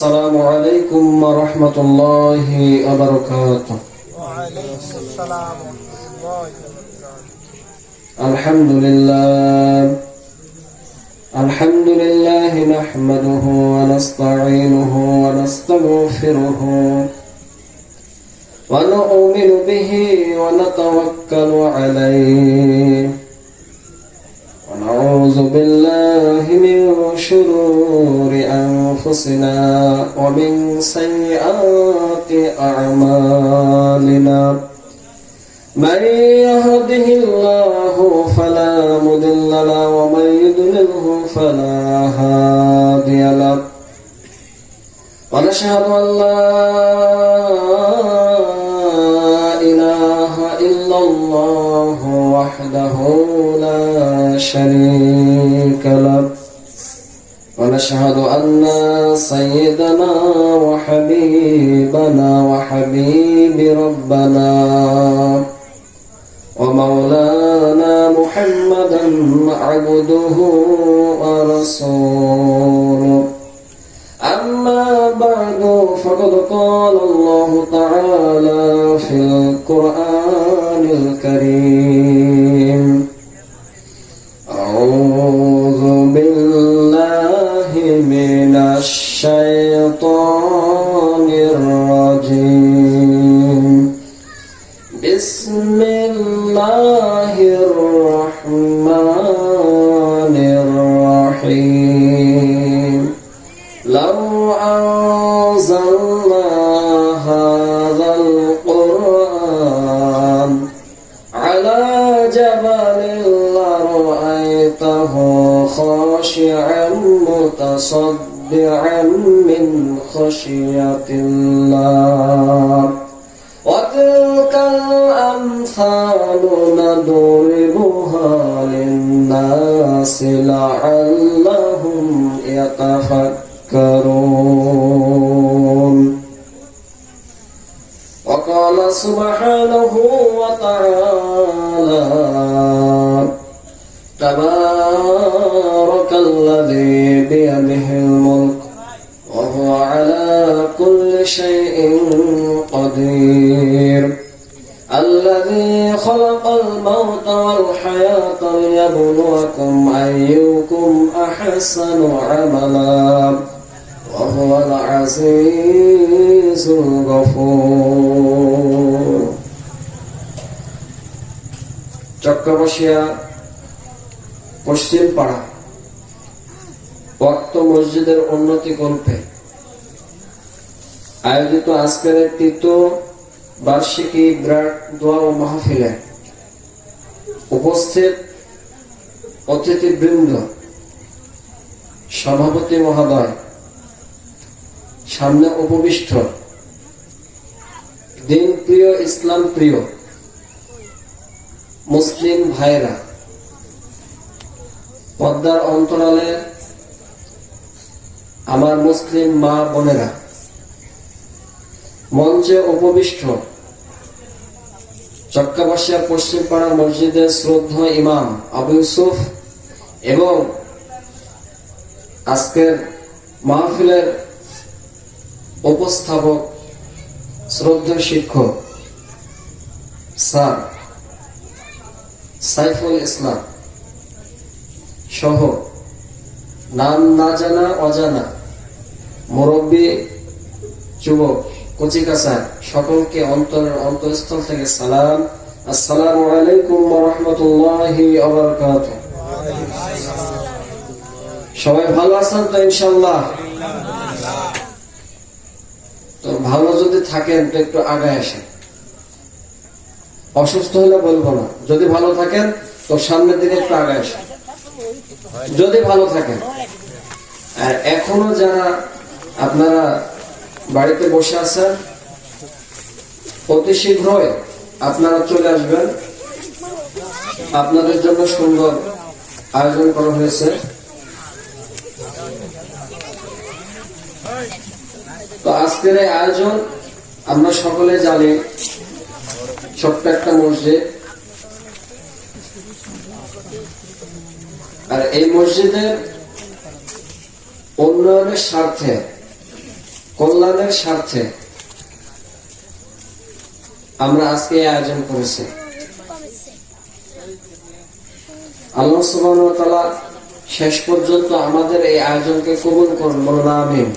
السلام عليكم ورحمة الله وبركاته. وعليكم السلام ورحمة الله وبركاته. الحمد لله نحمده ونستعينه ونستغفره ونؤمن به ونتوكل عليه ونعوذ بالله من شرور أنفسنا ومن سيئات أعمالنا. من يهده الله فلا مضل له ومن يضلله فلا هادي له. ونشهد أن لا إله إلا الله وحده لا شريك له. ونشهد أن سيدنا وحبيبنا وحبيب ربنا ومولانا محمدا عبده ورسوله. أما بعد فقد قال الله تعالى في القرآن الكريم: أعوذ بالله من الشيطان الرجيم. بسم الله الرحمن الرحيم. لو أنزلنا هذا القرآن على جبل لرأيته خاشعا متصدعا من خشية الله. وتلك الأمثال نضربها للناس لعلهم يتفكرون. وقال سبحانه وتعالى: تبارك الذي بيده الملك وهو على كل شيء قدير. الذي خلق الموت والحياة ليبلوكم أيكم أحسن عملا وهو العزيز الغفور. চক্রবশিয়া পশ্চিম পাড়া ওয়াক্ত মসজিদের উন্নতি কল্পে আয়োজিত আজকের তৃতীয় বার্ষিকী বিরাট দোয়া ও মাহফিলে উপস্থিত অতিথিবৃন্দ, সভাপতি মহোদয়, সামনে উপবিষ্ট দিন প্রিয়, ইসলাম প্রিয় মুসলিম ভাইরা, পর্দার অন্তরালে আমার মুসলিম মা বোনেরা, মঞ্চে উপবিষ্ট চক্কাবাসিয়া পশ্চিম পাড়া মসজিদের শ্রদ্ধেয় ইমাম আবু ইউসুফ এবং আজকের মাহফিলের উপস্থাপক শ্রদ্ধেয় শিক্ষক স্যার সাইফুল ইসলাম সহ নাম না জানা অজানা মুরব্বী, যুবক, কচিকাচার সকলকে অন্তরের অন্তঃস্থল থেকে সালাম। আসসালামু আলাইকুম ওয়া রাহমাতুল্লাহি ওয়া বারাকাতুহু। সবাই ভালো আছেন তো ইনশাআল্লাহ? তো ভালো যদি থাকেন তো একটু আগায় আসেন। অসুস্থ হলে বলবো না, যদি ভালো থাকেন তো সামনের দিকে একটু আগায় আসেন যদি ভালো থাকেন। আর এখনো যারা আপনারা বাড়িতে বসে আছেন, অতি শীঘ্রই আপনারা চলে আসবেন। আপনাদের জন্য সুন্দর আয়োজন করা হয়েছে। তো আজকের এই আয়োজন আমরা সকলে জানি, ছোট্ট একটা মসজিদ, আর এই মসজিদের উন্নয়নের স্বার্থে কল্যাণের স্বার্থে আমরা আজকে এই আয়োজন করেছি। আল্লাহ সুবহানাহু ওয়া তাআলা শেষ পর্যন্ত আমাদের এই আয়োজনকে কবুল করুন, বলুন আমিন।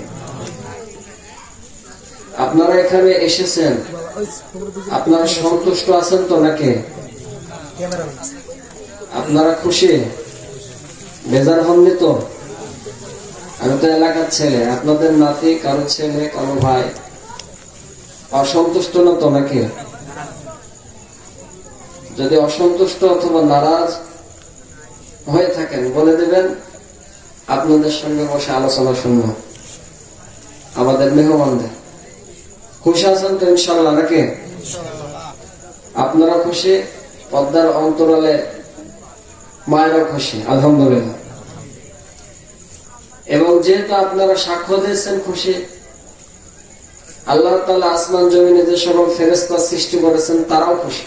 আপনারা এখানে এসেছেন, আপনারা সন্তুষ্ট আছেন তো নাকি? আপনারা খুশি, বেজার হননি তো? আমি তো এলাকার ছেলে, আপনাদের নাতি, কারো ছেলে, কারো ভাই, অসন্তুষ্ট না তো নাকি? যদি অসন্তুষ্ট অথবা নারাজ হয়ে থাকেন বলে দেবেন, আপনাদের সঙ্গে বসে আলোচনা শুনবো আমাদের মেহমানদের। খুশি আছেন তো ইনশাআল্লাহ নাকি? আপনারা খুশি, পর্দার অন্তরালে মায়েরা খুশি, আলহামদুলিল্লাহ। এবং যেহেতু আপনারা সাক্ষ্য দিয়েছেন খুশি, আল্লাহ তাআলা আসমান জমিনে যে সকল ফেরেশতা সৃষ্টি করেছেন তারাও খুশি।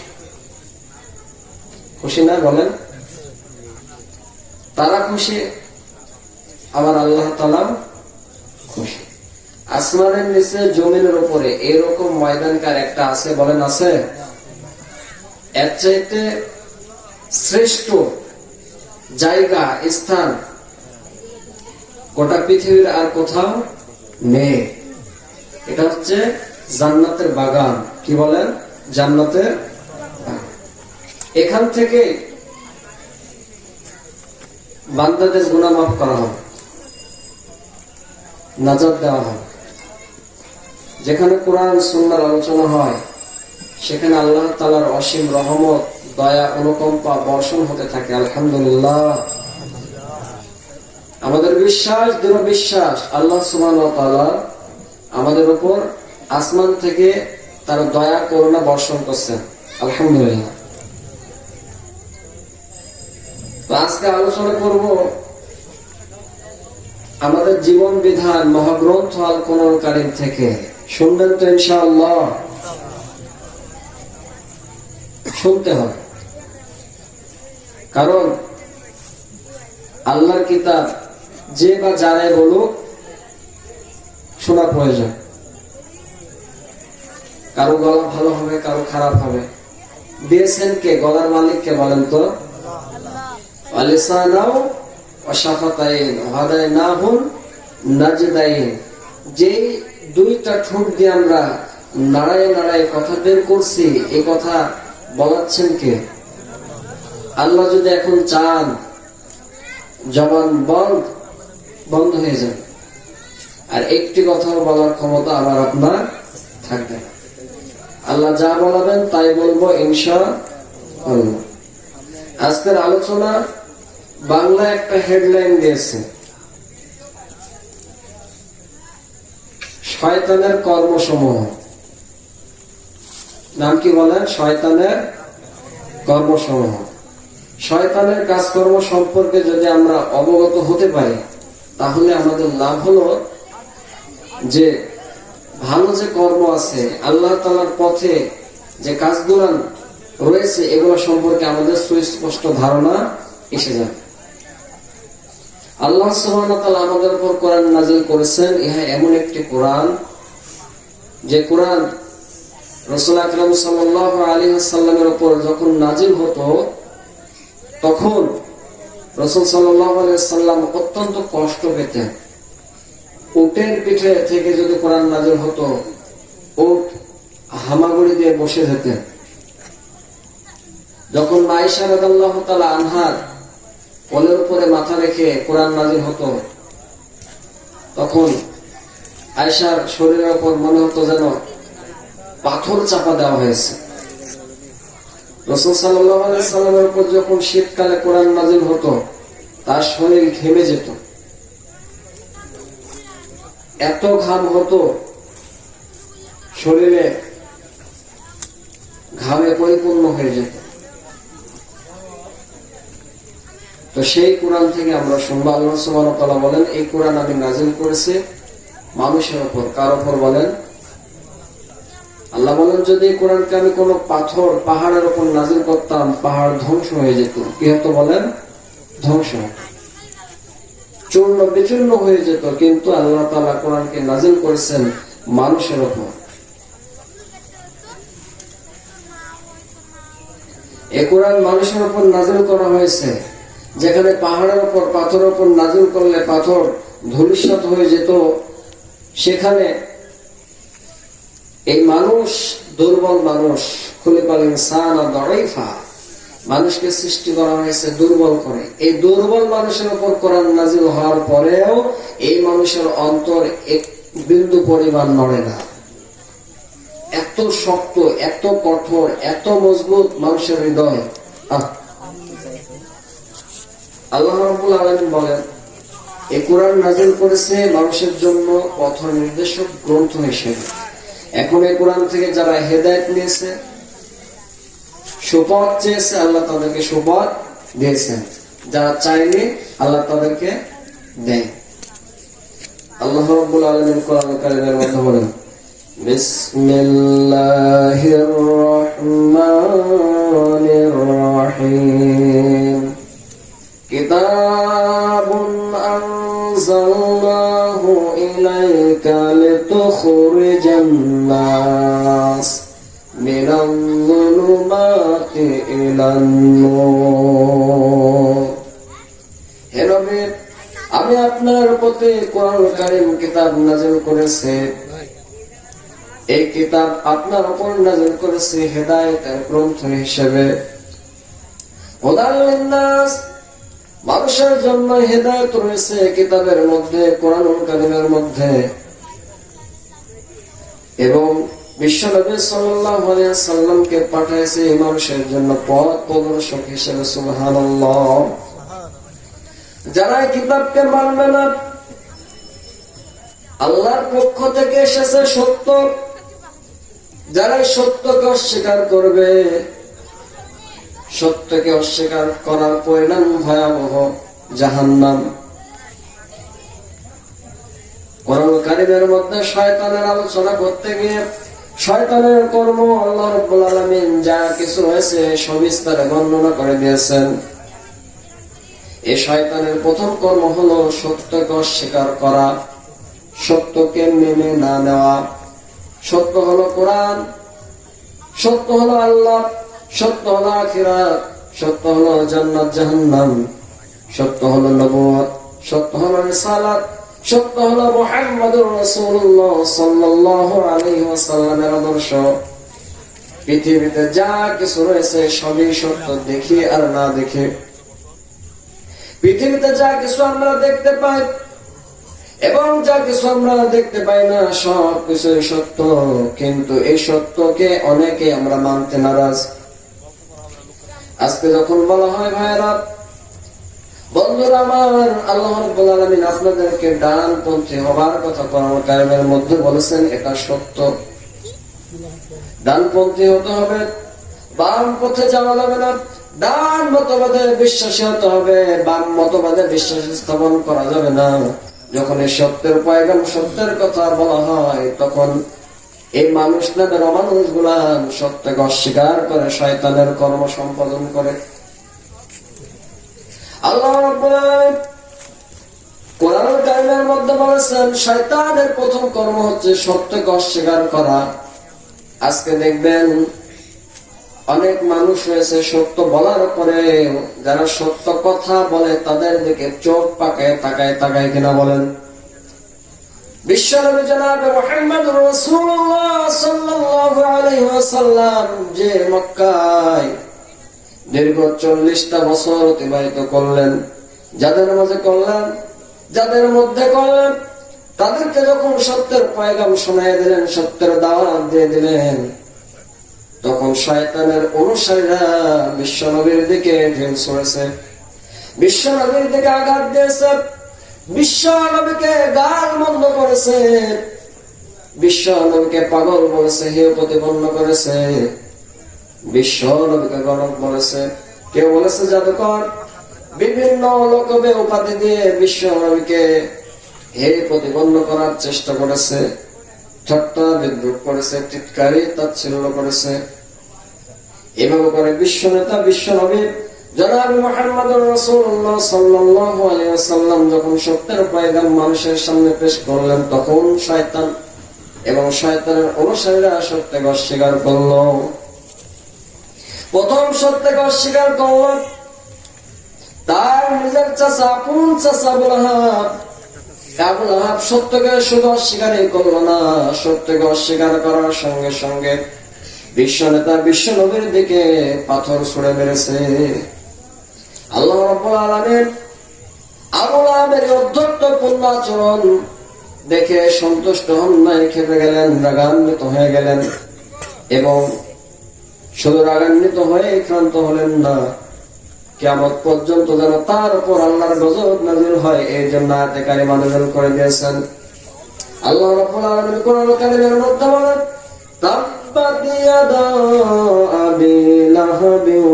খুশি না বলেন? তারা খুশি, আবার আল্লাহ তাআলা খুশি। আসমানের নিচে জমিনের উপরে এরকম ময়দানকার একটা আছে, বলেন আছে? এর চাইতে শ্রেষ্ঠ জায়গা, স্থান গোটা পৃথিবীর আর কোথাও নেই। এটা হচ্ছে জান্নাতের বাগান। কি বলেন? জান্নাতের বাগান। এখান থেকে বান্দাদের গুনাহ মাফ করা হবে, নাজাত দেওয়া হবে। যেখানে কোরআন সুন্নাহর আলোচনা হয় সেখানে আল্লাহ তাআলার অসীম রহমত, দয়া, অনুকম্পা বর্ষণ হতে থাকে, আলহামদুলিল্লাহ। আমাদের বিশ্বাস, দৃঢ় বিশ্বাস, আল্লাহ সুবহানাহু ওয়া তাআলা আমাদের উপর আসমান থেকে তার দয়া, করুণা বর্ষণ করছেন, আলহামদুলিল্লাহ। তো আজকে আলোচনা করব আমাদের জীবন বিধান মহাগ্রন্থ আল কোরআন কারীম থেকে। শুনবেন তো ইনশাআল্লাহ? শুনতে হবে, কারণ আল্লাহর কিতাব যে বা যারাই বলুক শোনা প্রয়োজন। কারো গলা ভালো হবে, কারো খারাপ হবে। দিয়েছেন কে? গলার মালিক কে বলেন তো? আলিসানাও ওয়াশাফাতাইন ওয়াহাদাইনাহুন নাজদাইন। যেই দুইটা ঠোঁট দিয়ে আমরা নাড়ায় নাড়ায় কথা বের করছি, এই কথা বলাচ্ছেন কে? আল্লাহ যদি এখন চান জবান বন্ধ হয়ে যাবে, আর একটি কথা বলার ক্ষমতা আমার আপনার থাকবে না। আল্লাহ যা বলাবেন তাই বলবো ইনশাআল্লাহ। আজকের আলোচনা বাংলা একটা হেডলাইন দিয়েছে, শয়তানের কর্মসমূহ। নাম কি বলেন? শয়তানের কর্মসমূহ। শয়তানের কাজকর্ম সম্পর্কে যদি আমরা অবগত হতে পারি তাহলে আমাদের লাভ হলো যে ভালো যে কর্ম আছে, আল্লাহ তাআলার পথে যে কাজগুলো রয়েছে, এগুলো সম্পর্কে আমাদের সুস্পষ্ট ধারণা এসে যাবে। আল্লাহ সুবহানাহু ওয়া তাআলা আমাদের উপর কোরআন নাযিল করেছেন। ইহা এমন একটি কোরআন যে কোরআন রাসূল আকরাম সাল্লাল্লাহু আলাইহি ওয়াসাল্লামের উপর যখন নাযিল হতো তখন রাসূল সাল্লাল্লাহু আলাইহি ওয়াসাল্লাম অত্যন্ত কষ্ট পেতেন। উটের পিঠে থেকে যদি কোরআন নাযিল হতো, উট হামাগুড়ি দিয়ে বসে যেতেন। যখন আয়েশা রাদিয়াল্লাহু তাআলা আনহার কোলের উপরে মাথা রেখে কোরআন নাযিল হতো তখন আয়েশার শরীরের উপর মনে হতো যেন পাথর চাপা দেওয়া হয়েছে। রাসূল সাল্লাল্লাহু আলাইহি ওয়াসাল্লামের উপর যখন শীতকালে কোরআন নাযিল হতো তার শরীর ঘেমে যেত, এত ঘাম হতো, শরীরে ঘামে পরিপূর্ণ হয়ে যেত। তো সেই কোরআন থেকে আমরা শুনবো। আল্লাহ সুবহানাহু ওয়া তাআলা বলেন, এই কোরআন আমি নাযিল করেছি মানুষের উপর। কার উপর বলেন? আল্লাহ বলেন, যদি এই কোরআনকে আমি কোনো পাথর, পাহাড়ের উপর নাযিল করতাম, পাহাড় ধ্বংস হয়ে যেত। কি হতো বলেন? ধ্বংস, চূর্ণ বিচূর্ণ হয়ে যেত। কিন্তু আল্লাহ তাআলা কোরআনকে নাযিল করেছেন মানুষের উপর। এ কোরআন মানুষের উপর নাযিল করা হয়েছে। যেখানে পাহাড়ের উপর পাথরের উপর নাযিল করলে পাথর ধূলিসাৎ হয়ে যেত, সেখানে এই মানুষ দুর্বল মানুষ, খুলিকাল ইনসানা দাঈফা, মানুষকে সৃষ্টি করা হয়েছে দুর্বল করে। এই দুর্বল মানুষের উপর কোরআন নাযিল হওয়ার পরেও এই মানুষের অন্তর এক বিন্দু পরিমাণ নড়ে না। এত শক্ত, এত কঠোর, এত মজবুত মানুষের হৃদয়। আল্লাহ রাব্বুল আলামিন বলেন, এই কোরআন নাযিল করেছে মানুষের জন্য পথ নির্দেশক গ্রন্থ হিসেবে। এখন এই কোরআন থেকে যারা হেদায়েত নিয়েছে, সুপথ চেয়েছে, আল্লাহ তাদেরকে সুপথ দিয়েছেন। যারা চায়নি, আল্লাহ তাদেরকে দেয়। আল্লাহ রাব্বুল আলামিন কোরআন কারীমের মধ্যে বলেন, বিসমিল্লাহির রহমানির রহিম, কিতাবুন আনজালনাহু ইলাইকা লিতুখরিজান নাস মিনাল যুলুমাতি ইলান নূর। হে নবী, আমি আপনার প্রতি কোরআন কারীম কিতাব নাযিল করেছি। এই কিতাব আপনার উপর নাযিল করেছি হেদায়েতের গ্রন্থ হিসেবে। হুদাল লিন-নাস, মানুষের জন্য হেদায়েত রয়েছে কিতাবের মধ্যে, কোরআনুল কারীমের মধ্যে। এবং বিশ্বনবী সাল্লাল্লাহু আলাইহি ওয়াসাল্লামকে পাঠিয়েছে মানুষের জন্য পথ প্রদর্শক হিসেবে। সুবহানাল্লাহ। যারা কিতাবকে মানবে না, আল্লাহর পক্ষ থেকে এসেছে সত্য, যারা সত্যকে অস্বীকার করবে, সত্যকে অস্বীকার করার পরিণাম ভয়াবহ, জাহান্নাম। কোরআন কারীমের মধ্যে শয়তানের আলোচনা করতে গিয়ে শয়তানের কর্ম আল্লাহ রাব্বুল আলামিন যা কিছু হয়েছে সবিস্তারে বর্ণনা করে দিয়েছেন। এই শয়তানের প্রথম কর্ম হলো সত্যকে অস্বীকার করা, সত্যকে মেনে না নেওয়া। সত্য হলো কোরআন, সত্য হলো আল্লাহ, সত্য হলো আখিরাত, সত্য হলো জান্নাত জাহান্নাম, সত্য হলো নবুয়ত, সত্য হলো রিসালাত, সত্য হলো মুহাম্মদুর রাসূলুল্লাহ সাল্লাল্লাহু আলাইহি ওয়াসাল্লামের আদর্শ। পৃথিবীতে যা কিছু রয়েছে সবই সত্য, দেখি আর না দেখে। পৃথিবীতে যা কিছু আমরা দেখতে পাই এবং যা কিছু আমরা দেখতে পাই না, সব কিছুই সত্য। কিন্তু এই সত্যকে অনেকে আমরা মানতে নারাজ। আজকে যখন বলা হয়, ভাইরা, বন্ধুরা আমার, আল্লাহ রাব্বুল আলামিন আপনাদেরকে ডানপন্থী হবার কথা কোরআন কারীমের মধ্যে বলেছেন, এটা সত্য। ডানপন্থী হতে হবে, বাম পথে যাওয়া যাবে না। ডান মতবাদে বিশ্বাসী হতে হবে, বাম মতবাদে বিশ্বাস স্থাপন করা যাবে না। যখন এই সত্যের পয়গাম, সত্যের কথা বলা হয়, তখন এই মানুষ নামের অমানুষ গুলা সত্যকে অস্বীকার করে শয়তানের কর্ম সম্পাদন করে। আল্লাহ রাব্বুল আলামিন কোরআন কারীমের মধ্যে বলেছেন, শয়তানের প্রথম কর্ম হচ্ছে সত্যকে অস্বীকার করা। আজকে দেখবেন অনেক মানুষ রয়েছে সত্য বলার পরে যারা সত্য কথা বলে তাদের দিকে চোখ পাকায় তাকায় কিনা বলেন? বিশ্বনবী জনাব মুহাম্মদুর রাসূলুল্লাহ সাল্লাল্লাহু আলাইহি ওয়াসাল্লাম যে মক্কায় দীর্ঘ 40টা বছর অতিবাহিত করলেন, যাদের মাঝে করলেন, যাদের মধ্যে করলেন, তাদেরকে যখন সত্যের পয়গাম শোনায় দিলেন, সত্যের দাওয়াত দিয়ে দিলেন, তখন শয়তানের অনুসারীরা বিশ্বনবীর দিকে ঢিল ছুঁড়েছে, বিশ্বনবীর দিকে আঘাত দিয়েছে, বিশ্বনবীকে গাল মন্দ করেছে, বিশ্বনবীকে পাগল বলেছে, হেয় প্রতিপন্ন করেছে, বিশ্বনবীকে গণক বলেছে, কেউ বলেছে জাদুকর। বিভিন্ন লোকবে উপাধি দিয়ে বিশ্বনবীকে হেয় প্রতিপন্ন করার চেষ্টা করেছে, ঠাট্টা বিদ্রুপ করেছে, টিটকারি তাচ্ছিল্য করেছে। এভাবে করে বিশ্বনেতা বিশ্বনবী জনাব মুহাম্মদুর রাসূলুল্লাহ সাল্লাল্লাহু আলাইহি ওয়াসাল্লাম যখন সত্যের পয়গাম মানুষের সামনে পেশ করলেন, তখন শয়তান এবং শয়তানের অনুসারীরা সত্যকে অস্বীকার করলো। প্রথম সত্যকে অস্বীকার করলো তার নিজের চাচা, আপন চাচা আবু লাহাব। আবু লাহাব সত্যকে শুধু অস্বীকারই করলো না, সত্যকে অস্বীকার করার সঙ্গে সঙ্গে বিশ্ব নেতা, বিশ্ব নবীর দিকে পাথর ছুড়ে মেরেছে। আল্লাহ রাব্বুল আলামিন আবু লাহাবের অধ্যত্বপূর্ণ আচরণ দেখে সন্তুষ্ট হন নাই, খেপে গেলেন, রাগান্বিত হয়ে গেলেন। এবং শুধু রাগান্বিত হয়ে ক্ষান্ত হলেন না, কিয়ামত পর্যন্ত যেন তার উপর আল্লাহর গজব নাযিল হয় এই জন্য আয়াতে কারিমা নাযিল করে দিয়েছেন। আল্লাহ রাব্বুল আলামিন কোরআন কারীমের মধ্যে বলেন, তাব্বাত ইয়াদা আবি লাহাবিন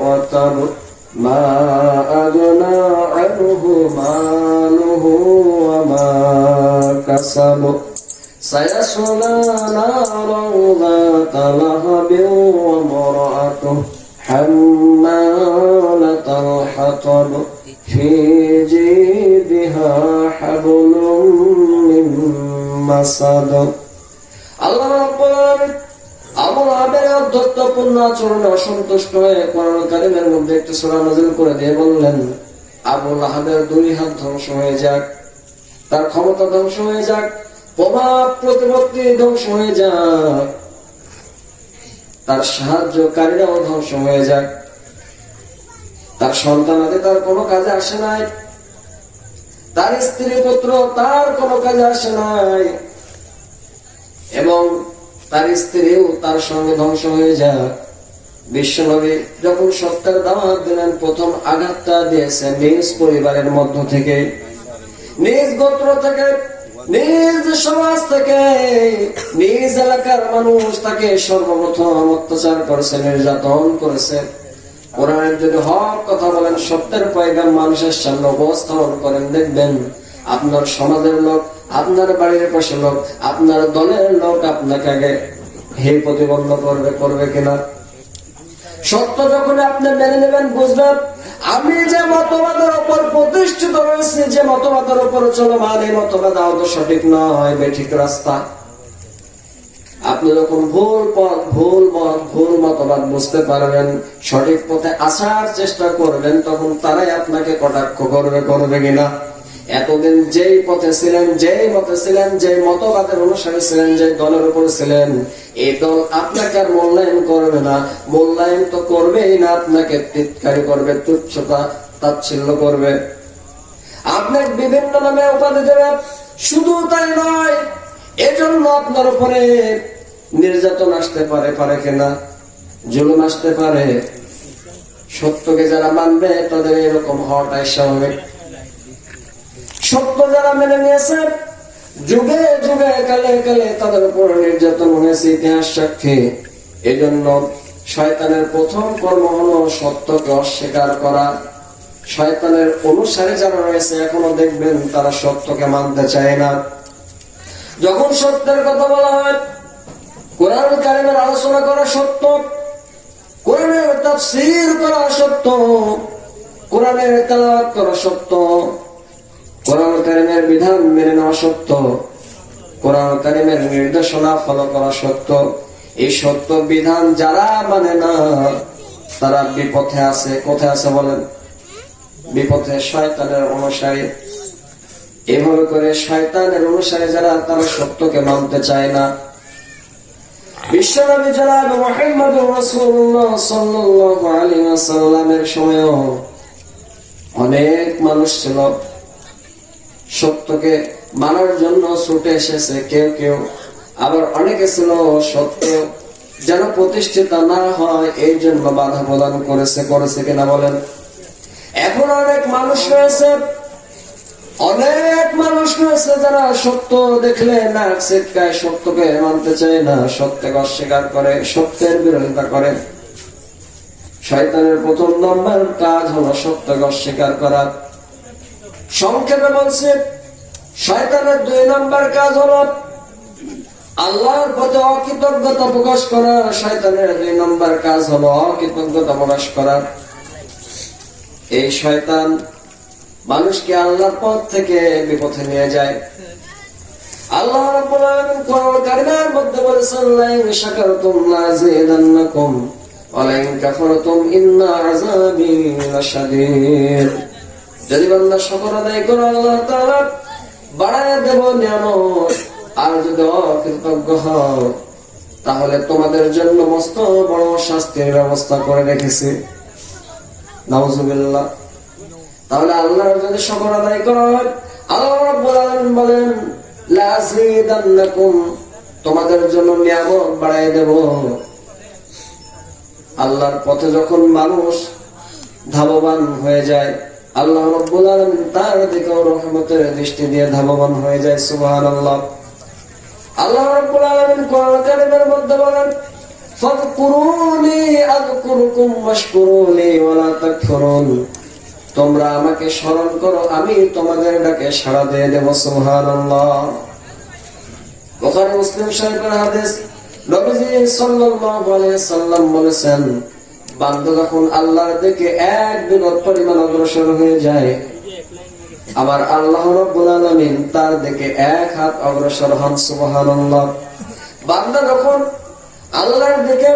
ওয়া তাব মা আগনা আনহু মালুহু ওয়া মা কাসাব সায়াসলা নারান যাতা লাহাবিন ওয়া ইমরাআতুহু হাম্মালাতাল হাতাব ফি জিদিহা হাবলুম মিন মাসাদ। আল্লাহ রাব্বুল আলামিন আবু লাহাবের অধ্যত্বপূর্ণ আচরণে অসন্তুষ্ট হয়ে কোরআন কারীমের মধ্যে একটি সূরা নাযিল করে দিয়ে বললেন, আবু লাহাবের দুই হাত ধ্বংস হয়ে যাক, তার ক্ষমতা ধ্বংস হয়ে যাক, প্রভাব প্রতিপত্তি ধ্বংস হয়ে যাক, তার সাহায্যকারীরাও ধ্বংস হয়ে যাক, তার সন্তানাদি তার কোনো কাজে আসে নাই, তার স্ত্রী পুত্র তার কোনো কাজে আসে নাই, এবং তার স্ত্রীও তার সঙ্গে ধ্বংস হয়ে যাক। বিশ্বনবী যখন সত্যের দাওয়াত দিলেন, প্রথম আঘাতটা দিয়েছে নিজ পরিবারের মধ্য থেকে, নিজ গোত্র থেকে, নিজ সমাজ থেকে, নিজ এলাকার মানুষ তাকে সর্বপ্রথম অত্যাচার করেছে, নির্যাতন করেছে। কোরআনের যদি হক কথা বলেন, সত্যের পয়গাম মানুষের সামনে উপস্থাপন করেন, দেখবেন আপনার সমাজের লোক, আপনার বাড়ির পাশে লোক, আপনার দলের লোক আপনাকে আগে হে প্রতিবন্ধ করবে কিনা। সত্য যখন আপনি মেনে নেবেন, বুঝবেন আমি যে মতবাদের উপর প্রতিষ্ঠিত রয়েছে, যে মতবাদের উপর চলমান, এই মতবাদ আদৌ সঠিক নয়, বেঠিক রাস্তা। আপনি যখন ভুল পথ, ভুল মত, ভুল মতবাদ বুঝতে পারবেন, সঠিক পথে আসার চেষ্টা করবেন, তখন তারাই আপনাকে কটাক্ষ করবে কিনা। এতদিন যেই পথে ছিলেন, যেই মতে ছিলেন, যে মতবাদের অনুসারী ছিলেন, যে দলের উপর ছিলেন, এই দল আপনাকে আর মূল্যায়ন করবে না। মূল্যায়ন তো করবেই না, আপনাকে তিরস্কার করবে, তুচ্ছতা তাচ্ছিল্য করবে, আপনাকে বিভিন্ন নামে উপাধি দেবে। শুধু তাই নয়, এজন্য আপনার উপরে নির্যাতন আসতে পারে কিনা, জুলুম আসতে পারে। সত্যকে যারা মানবে তাদের এরকম হওয়াটাই স্বাভাবিক। সত্য যারা মেনে নিয়েছে, যুগে যুগে কালে কালে তাদের উপর নির্যাতন হয়েছে, ইতিহাস সাক্ষী। এজন্য শয়তানের প্রথম কর্ম হলো সত্যকে অস্বীকার করা। শয়তানের অনুসারী যারা রয়েছে, এখনো দেখবেন তারা সত্যকে মানতে চায় না। যখন সত্যের কথা বলা হয়, কোরআন কারীমের আলোচনা করা সত্য, কোরআনের তাফসীর করা সত্য, কোরআনের তেলাওয়াত করা সত্য, কোরআন কারীমের বিধান মেনে নেওয়া সত্য, কোরআন কারীমের নির্দেশনা ফলো করা সত্য। এই সত্য বিধান যারা মানে না, তারা বিপথে আছে। কোথায় আছে বলেন? বিপথে। শয়তানের অনুসারী। এভাবে করে শয়তানের অনুসারী যারা, তারা সত্যকে মানতে চায় না। বিশ্বনবী জনাব মুহাম্মদুর রাসূলুল্লাহ সাল্লাল্লাহু আলাইহি ওয়াসাল্লামের সময়ও অনেক মানুষ ছিল সত্যকে মানার জন্য ছুটে এসেছে, কেউ কেউ। আবার অনেকে ছিল সত্য যেন প্রতিষ্ঠিত না হয় এই জন্য বাধা প্রদান করেছে কিনা বলেন? এখন অনেক মানুষ রয়েছে, অনেক মানুষ রয়েছে যারা সত্য দেখলে নাক ছিটকায়, সত্যকে মানতে চায় না, সত্যকে অস্বীকার করে, সত্যের বিরোধিতা করে। শয়তানের প্রথম নম্বর কাজ হলো সত্যকে অস্বীকার করা। সংক্ষেপে বলছে, শয়তানের 2 নম্বর কাজ হলো আল্লাহর প্রতি অকৃতজ্ঞতা প্রকাশ করা। শয়তানের 2 নম্বর কাজ হলো অকৃতজ্ঞতা প্রকাশ করা। এই শয়তান মানুষকে আল্লাহর পথ থেকে বিপথে নিয়ে যায়। আল্লাহ রাব্বুল আলামিন কোরআন কারীমের মধ্যে বলেছেন লা ইন শাকারতুম লাযিদান্নাকুম ওয়া লা ইন কাফারতুম ইন্না আযাবি লাশাদীদ। যদি বান্দা শুকর আদায় করে আল্লাহ তাআলা বাড়ায় দেব নিয়ামত, আর যদি অকৃতজ্ঞ হও তাহলে তোমাদের জন্য মস্ত বড় শাস্তির ব্যবস্থা করে রেখেছি। নাউযুবিল্লাহ। তাহলে আল্লাহর যদি শুকর আদায় করা হয়, আল্লাহ রাব্বুল আলামিন বলেন লাযিদান্নাকুম, তোমাদের জন্য নিয়ামত বাড়ায় দেব। আল্লাহর পথে যখন মানুষ ধাবমান হয়ে যায়, আল্লাহ রাব্বুল আলামিন তার দিকে রহমতের দৃষ্টি দিয়ে ধাবমান হয়ে যায়। সুবহানাল্লাহ। আল্লাহ রাব্বুল আলামিন কোরআন কারীমের মধ্যে বলেন ফাযকুরুনি আযকুরুকুম ওয়াশকুরুলি ওয়া লা তাকফুরুন, তোমরা আমাকে স্মরণ করো, আমি তোমাদের ডাকে সাড়া দিয়ে দেব। সুবহানাল্লাহ। বুখারী মুসলিম শরীফের হাদিস, নবীজি সাল্লাল্লাহু আলাইহি সাল্লাম বলেছেন, বান্দা যখন আল্লাহর দিকে এক বিগত পরিমাণ অগ্রসর হয়ে যায়, আবার আল্লাহ রাব্বুল আলামিন তার দিকে এক হাত অগ্রসর হন। সুবহানাল্লাহ। বান্দা যখন আল্লাহর দিকে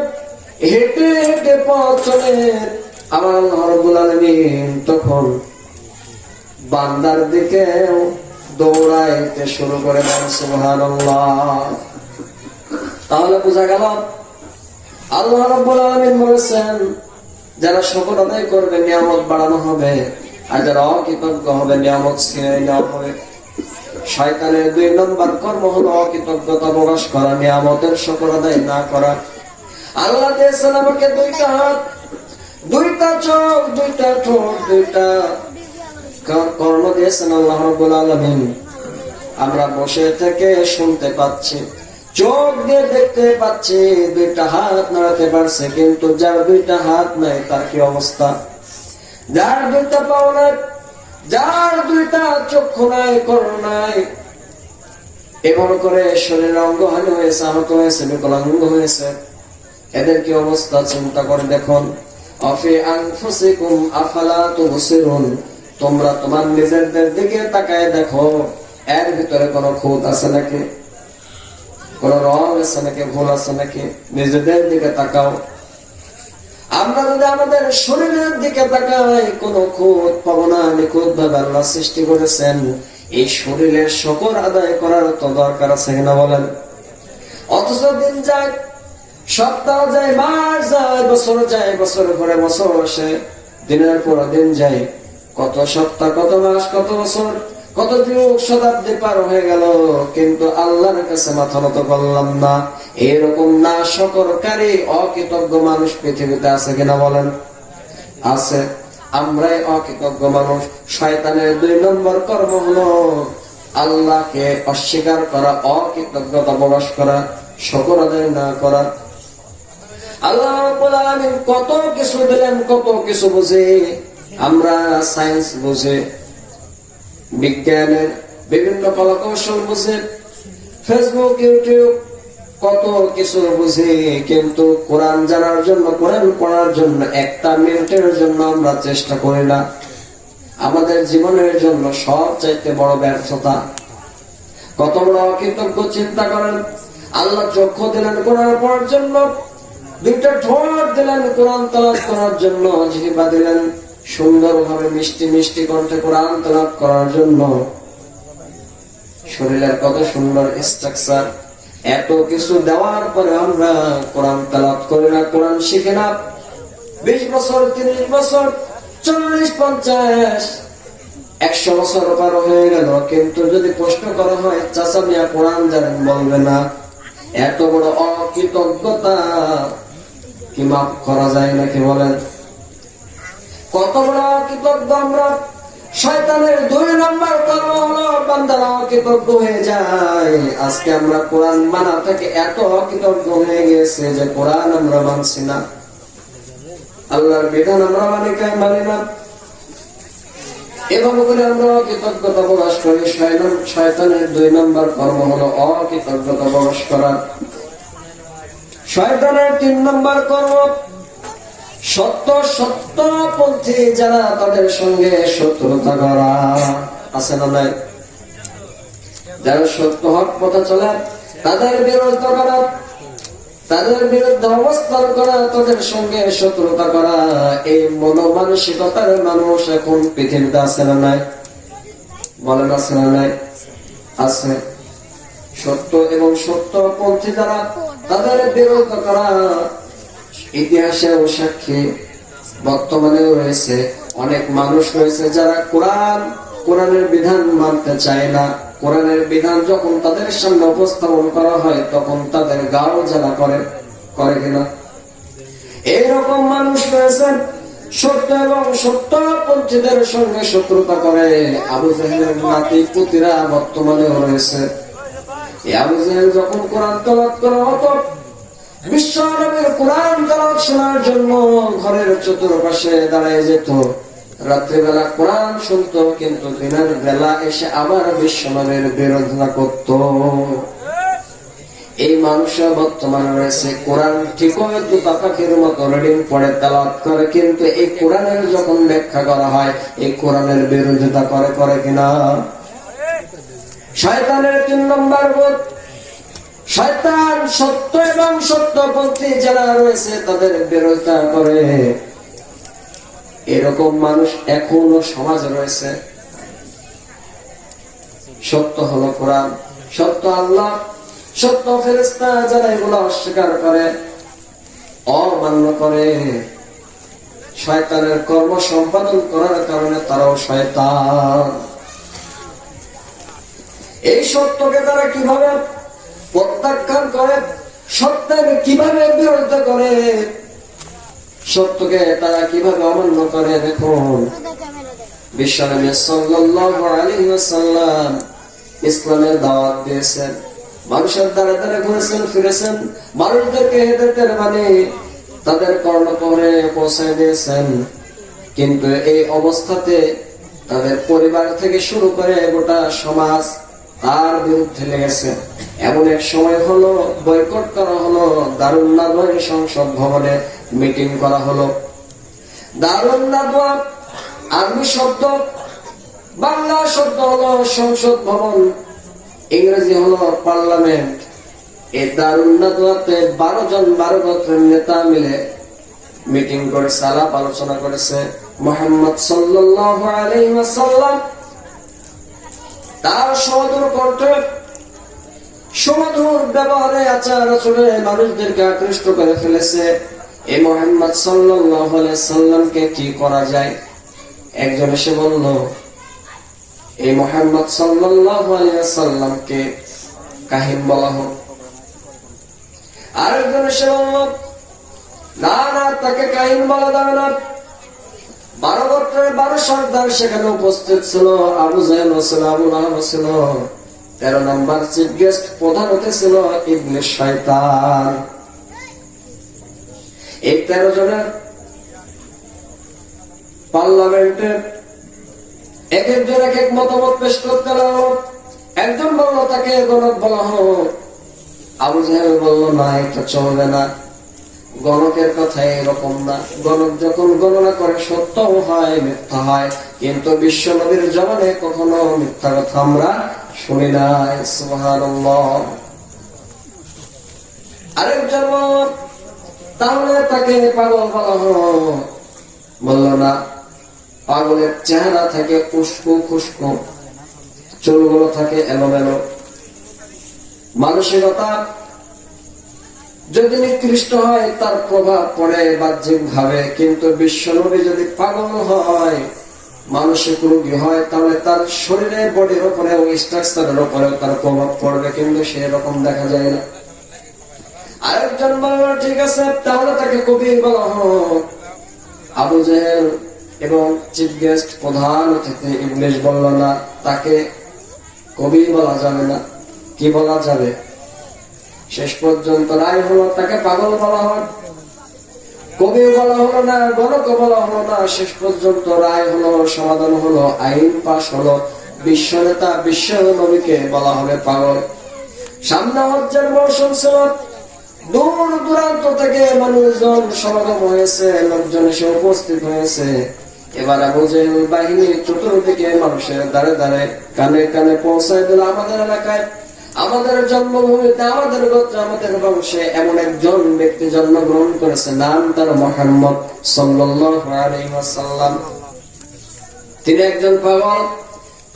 হেঁটে হেঁটে পথ চলে, আমার আল্লাহ রাব্বুল আলামিন তখন বান্দার দিকে দৌড়াইতে শুরু করে দেন। সুবহানাল্লাহ। তাহলে বোঝা গেল আল্লাহ রাব্বুল আলামিন বলেছেন যারা শুকর আদায় করবে নিয়ামত বাড়ানো হবে, আর যারা অকৃতজ্ঞ হবে নিয়ামত ছিনিয়ে নেওয়া হবে। শয়তানের 2 নম্বর কর্ম হলো অকৃতজ্ঞতা প্রকাশ করা, নিয়ামতের শুকর আদায় না করা। আল্লাহ দিয়েছেন আমাকে 2টা হাত, 2টা চোখ, 2টা ঠোঁট, 2টা কর্ণ দিয়েছেন আল্লাহ রাব্বুল আলামিন। আমরা বসে থেকে শুনতে পাচ্ছি, চোখ দিয়ে দেখতে পাচ্ছি, 2টা হাত নাড়াতে পারছে, কিন্তু যার 2টা হাত নাই তার কি অবস্থা? যার 2টা পাও নাই, যার 2টা চক্ষু নাই, কর্ণ নাই, এমন করে শরীরের অঙ্গহানি হয়েছে, আহত হয়েছে, বিকলাঙ্গ হয়েছে, এদের কি অবস্থা চিন্তা করে দেখুন। আফি আনফুসিকুম আফালা তুবসিরুন, তোমরা তোমার নিজেদের দিকে তাকায় দেখো, এর ভিতরে কোনো খুঁত আছে নাকি, কোন রং আছে নাকি, ভুল আছে নাকি? নিজেদের দিকে তাকাও। আমরা যদি আমাদের শরীরের দিকে তাকাই, কোন খুঁত পাবো না। নিখুঁত ভাবে আল্লাহ সৃষ্টি করেছেন। এই শরীরের শুকর আদায় করার তো দরকার আছে কিনা বলেন? অথচ দিন যায়, সপ্তাহ যায়, মাস যায়, বছর যায়, বছর পরে বছর আসে, দিনের পর দিন যায়, কত সপ্তাহ, কত মাস, কত বছর, কত যুগ, শতাব্দী পার হয়ে গেল, কিন্তু আল্লাহর কাছে মাথা নত করলাম না। এরকম না শুকরকারী অকৃতজ্ঞ মানুষ পৃথিবীতে আছে কিনা বলেন? আছে। আমরাই অকৃতজ্ঞ মানুষ। শয়তানের 2 নম্বর কর্ম হলো আল্লাহকে অস্বীকার করা, অকৃতজ্ঞতা প্রকাশ করা, শুকর আদায় না করা। আল্লাহ রাব্বুল আলামিন কত কিছু দিলেন, কত কিছু বুঝি আমরা, সায়েন্স বুঝে, বিজ্ঞানের বিভিন্ন কলা কৌশল বুঝে, ফেসবুক, ইউটিউব, কত কিছু বুঝি, কিন্তু কোরআন জানার জন্য, কোরআন পড়ার জন্য 1টা মিনিটের জন্য আমরা চেষ্টা করি না। আমাদের জীবনের জন্য সবচাইতে বড় ব্যর্থতা। কত বড় অকৃতজ্ঞ চিন্তা করেন। আল্লাহ চক্ষু দিলেন কোরআন পড়ার জন্য, 2টা ঠোঁট দিলেন কোরআন তেলাওয়াত করার জন্য, জিহ্বা দিলেন সুন্দরভাবে মিষ্টি মিষ্টি কণ্ঠে কোরআন তেলাওয়াত করার জন্য। শরীরের কত সুন্দর স্ট্রাকচার, এত কিছু দেওয়ার পরে আমরা কোরআন তেলাওয়াত করি না, কোরআন শিখি না। 20 বছর, 30 বছর, 40, 50, 100 বছর পার হয়ে গেল, কিন্তু যদি প্রশ্ন করা হয় চাচা মিয়া কোরআন জানেন, বলবে না। এত বড় অকৃতজ্ঞতা কি মাফ করা যায় নাকি বলেন? কত বড় অকৃতজ্ঞ আমরা। শয়তানের 2 নম্বর কর্ম হলো বান্দারা অকৃতজ্ঞ হয়ে যায়। আজকে আমরা কোরআন মানা থেকে এত অকৃতজ্ঞ হয়ে গেছে যে কোরআন আমরা মানছি না, আল্লাহর বিধান আমরা মানি না। এভাবে করে আমরা অকৃতজ্ঞতা প্রকাশ করি। শয়তানের 2 নম্বর কর্ম হলো অকৃতজ্ঞতা প্রকাশ করা। শয়তানের 3 নম্বর কর্ম সত্যপন্থী যারা, তাদের সঙ্গে শত্রুতা করা। আছে না নাই? যারা সত্য হক পথে চলে তাদের বিরোধিতা করা, তাদের বিরুদ্ধে অবস্থান করা, তাদের সঙ্গে শত্রুতা করা, এই মনোমানসিকতার মানুষ এখন পৃথিবীতে আছে না নাই? বলেন আছে না নাই? আছে। সত্য এবং সত্যপন্থী যারা তাদের বিরোধিতা করা ইতিহাসেও সাক্ষী, বর্তমানেও রয়েছে। অনেক মানুষ রয়েছে যারা কোরআনের বিধান মানতে চায় না। কোরআনের বিধান যখন তাদের সামনে উপস্থাপন করা হয় তখন তাদের গাও জ্বালা করে কিনা? এইরকম মানুষ রয়েছে সত্য এবং সত্যপন্থীদের সঙ্গে শত্রুতা করে। আবু জাহেলের নাতি পুতিরা বর্তমানেও রয়েছে। এই আবু জাহেল যখন কোরআন তেলাওয়াত করা হতো, বিশ্ব নবীর কোরআন তেলাওয়াত শোনার জন্য ঘরের চতুর্পাশে দাঁড়িয়ে যেত। রাত্রিবেলা কোরআন শুনতো, কিন্তু দিনের বেলা এসে আবার বিশ্ব নবীর বিরোধিতা করত। এই মানুষ বর্তমানে রয়েছে। কোরআন ঠিকই দুটা পাখির মতো রিডিং পড়ে তেলাওয়াত করে, কিন্তু এই কোরআনের যখন ব্যাখ্যা করা হয় এই কোরআনের বিরোধিতা করে কিনা? শয়তানের 3 নম্বর গুণ, শয়তান সত্য এবং সত্যপন্থী যারা রয়েছে তাদের বিরোধিতা করে। এরকম মানুষ এখনো সমাজে রয়েছে। সত্য হলো কোরআন, সত্য আল্লাহ, সত্য ফেরেশতা, যারা এগুলো অস্বীকার করে, অমান্য করে, শয়তানের কর্ম সম্পাদন করার কারণে তারাও শয়তান। এই সত্যকে তারা কিভাবে প্রত্যাখ্যান করে, সত্যের কিভাবে বিরোধিতা করে, সত্যকে তারা কিভাবে অমান্য করে, দেখুন বিশ্বনবী সাল্লাল্লাহু আলাইহি ওয়াসাল্লাম ইসলামের দাওয়াত দিয়েছেন, মানুষের দ্বারা দ্বারা ঘুরেছেন ফিরেছেন, মানুষদেরকে হেদায়েতের বাণী তাদের কর্ণকুহরে পৌঁছায় দিয়েছেন। কিন্তু এই অবস্থাতে তাদের পরিবার থেকে শুরু করে গোটা সমাজ তার বিরুদ্ধে লেগেছে। এমন এক সময় হলো বয়কট করা হলো, দারুন নাদওয়া সংসদ ভবনে মিটিং করা হলো। দারুন নাদওয়া আরবি শব্দ, বাংলা শব্দ হলো সংসদ ভবন, ইংরেজি হলো পার্লামেন্ট। এই দারুন নাদওয়াতে 12 গোত্রের নেতা মিলে মিটিং করেছে, আলাপ আলোচনা করেছে। মুহাম্মদ সাল্লাল্লাহু আলাইহি ওয়াসাল্লাম তার সুমধুর কণ্ঠে, সুমধুর ব্যবহারে, আচার আচরণে মানুষদেরকে আকৃষ্ট করে ফেলেছে। এই মুহাম্মদ সাল্লাল্লাহু আলাইহি সাল্লামকে কি করা যায়? একজন এসে বলল, এই মুহাম্মদ সাল্লাল্লাহু আলাইহি সাল্লামকে কাহিন বলা হোক। আরেকজন এসে বলল, না না, তাকে কাহিন বলা যাবে না। 12 গোত্রের 12 সর্দার সেখানে উপস্থিত ছিল। আবু জাহেল ছিল, আবু লাহাব ছিল। 13 নম্বর চিফ গেস্ট প্রধান হতে ছিল ইবলিস শয়তান। এই 13 জনের পার্লামেন্টে এক একজন এক এক মতামত পেশ করতে লাগলো। একজন বলল তাকে গণক বলা হোক। আবু জাহেল বলল, না, এটা চলবে না, গণকের কথা এরকম না। গণক যখন গণনা করে সত্যও হয় মিথ্যা হয়, কিন্তু বিশ্ব নবীর জবানে কখনো মিথ্যা কথা আমরা শুনি নাই। সুবহানাল্লাহ। আরেকজন তাহলে তাকে পাগল বলা হোক। বলল, না, পাগলের চেহারা থাকে উস্কো খুস্কো, চুলগুলো থাকে এলোমেলো, মানসিকতা যদি নিকৃষ্ট হয় তার প্রভাব পড়ে বাহ্যিক ভাবে। কিন্তু বিশ্বনবী যদি পাগল হয়, মানসিক রোগী হয়, তাহলে তার শরীরের বডির উপরে ও স্ট্রাকচারের উপরেও তার প্রভাব পড়বে, কিন্তু সেরকম দেখা যায় না। আরেকজন বলল, ঠিক আছে, তাহলে তাকে কবি বলা হোক। আবু জাহেল এবং চিফ গেস্ট প্রধান অতিথি ইবলিস বলল, না, তাকে কবি বলা যাবে না। কি বলা যাবে? শেষ পর্যন্ত রায় হলো তাকে পাগল বলা হয়, কবি বলা হলো না, গণক বলা হলো না। শেষ পর্যন্ত রায় হলো, সমাধান হলো, আইন পাশ হলো, বিশ্ব নেতা বিশ্ব নবীকে বলা হবে পাগল। সামনে হজ্জের মৌসুম ছিল, দূর দূরান্ত থেকে মানুষজন সমাগম হয়েছে, লোকজন এসে উপস্থিত হয়েছে। এবার আবু জেহেল বাহিনী চতুর্দিকে মানুষের দ্বারে দ্বারে কানে কানে পৌঁছায় দিল, আমাদের এলাকায়, আমাদের জন্মভূমিতে, আমাদের গোত্রে, আমাদের বংশে এমন একজন ব্যক্তি জন্মগ্রহণ করেছে, নাম তার মুহাম্মদ সাল্লাল্লাহু আলাইহি ওয়াসাল্লাম। তিনি একজন পাগল,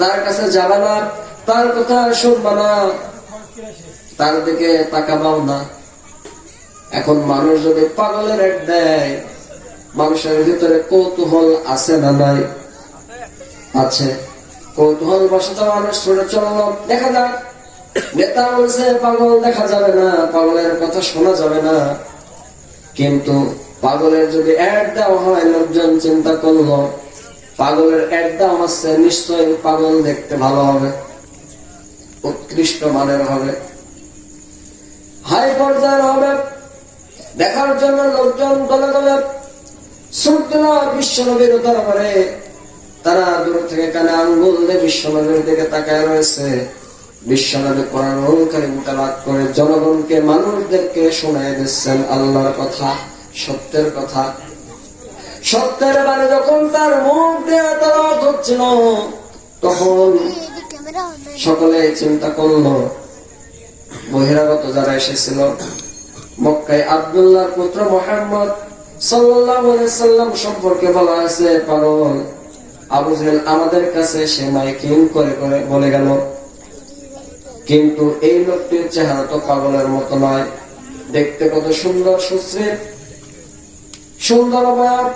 তার কাছে যাবে না, তার কথা শুনবে না, তার দিকে তাকাবাও না। এখন মানুষ যদি পাগলের এক দেয়, মানুষের ভিতরে কৌতূহল আছে না নাই? আছে। কৌতূহল বশত মানুষ ছুটে চলল, দেখা যাক। নেতা বলছে পাগল দেখা যাবে না, পাগলের কথা শোনা যাবে না। কিন্তু পাগলের যদি অ্যাড দেওয়া হয়, লোকজন চিন্তা করলো পাগলের অ্যাড দেওয়া হচ্ছে, নিশ্চয়ই পাগল দেখতে ভালো হবে, উৎকৃষ্ট মানের হবে, হাই পর্যায়ের হবে। দেখার জন্য লোকজন দলে দলে বিশ্বনবীর দরবারে, তারা দূর থেকে কানে আঙ্গুল দিয়ে বিশ্বনবীর দিকে তাকায় রয়েছে। বিশ্বনবী কোরআনুল কারীম তেলাওয়াত করে জনগণকে, মানুষদেরকে শোনায় দিচ্ছেন আল্লাহর কথা, সত্যের কথা। সত্যের বাণী যখন তার মুখ দিয়ে তেলাওয়াত হচ্ছিল, তখন সকলে চিন্তা করলো, বহিরাগত যারা এসেছিল, মক্কায় আব্দুল্লাহর পুত্র মুহাম্মদ সাল্লাল্লাহু আলাইহি সাল্লাম সম্পর্কে বলা আছে পাগল। আবু জেহেল আমাদের কাছে সে মাইকিং করে করে বলে গেল, কিন্তু এই লোকটির চেহারা তো পাগলের মতো নয়, দেখতে কত সুন্দর, সুশ্রী, সুন্দর অবয়ব।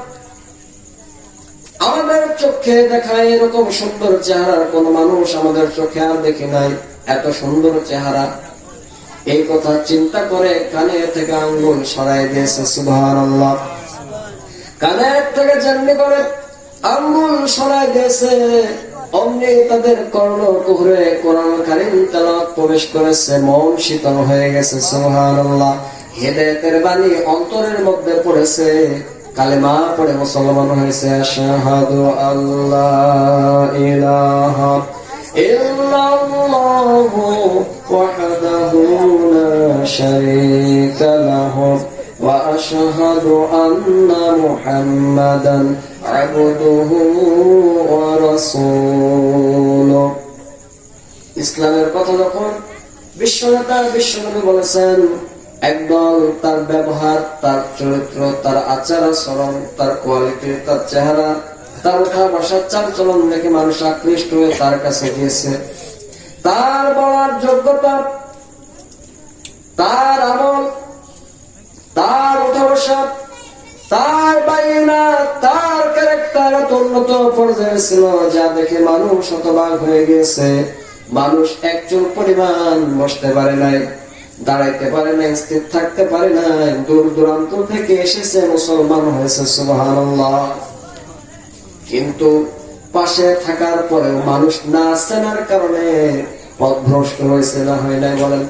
আমাদের চোখে দেখা এরকম সুন্দর চেহারার কোন মানুষ আমাদের চোখে আর দেখি নাই, এত সুন্দর চেহারা। এই কথা চিন্তা করে কানে থেকে আঙ্গুল সরাই দিয়েছে, সুবহানাল্লাহ। কানে থেকে জাননি করে আঙ্গুল সরাই দিয়েছে, অমনি তাদের কর্ণকুহরে কোরআন কারীম তেলাওয়াত প্রবেশ করেছে, মন শীতল হয়ে গেছে, সুবহানাল্লাহ। হিদায়াতের বাণী অন্তরের মধ্যে পড়েছে, কালেমা পড়ে মুসলমান হয়েছে। আশহাদু আল্লাহ ইলাহা ইল্লাল্লাহু ওয়াহদাহু লা শারীকা লাহু ওয়া আশহাদু আন্না মুহাম্মাদান আবদুহু ওয়া রাসূলুহু। ইসলামের কথা যখন বিশ্বনবী বলেছেন, একদল তার ব্যবহার, তার চরিত্র, তার আচার আচরণ, তার কোয়ালিটি, তার চেহারা, তার ওঠা বসার চাল চলন দেখে মানুষ আকৃষ্ট হয়ে তার কাছে গিয়েছে। তার বলার যোগ্যতা, তার আমল, তার ওঠা বসা, তার বাইনা, তার ক্যারেক্টার এত উন্নত পর্যায়ে ছিল, যা দেখে মানুষ শতভাগ হয়ে গিয়েছে। মানুষ একচুল পরিমাণ বসতে পারে নাই, দাঁড়াইতে পারে নাই, স্থির থাকতে পারে নাই, দূর দূরান্ত থেকে এসেছে, মুসলমান হয়েছে, সুবহানাল্লাহ। কিন্তু পাশে থাকার পরেও মানুষ না চেনার কারণে পথভ্রষ্ট হয়েছে, না হয় নাই বলেন?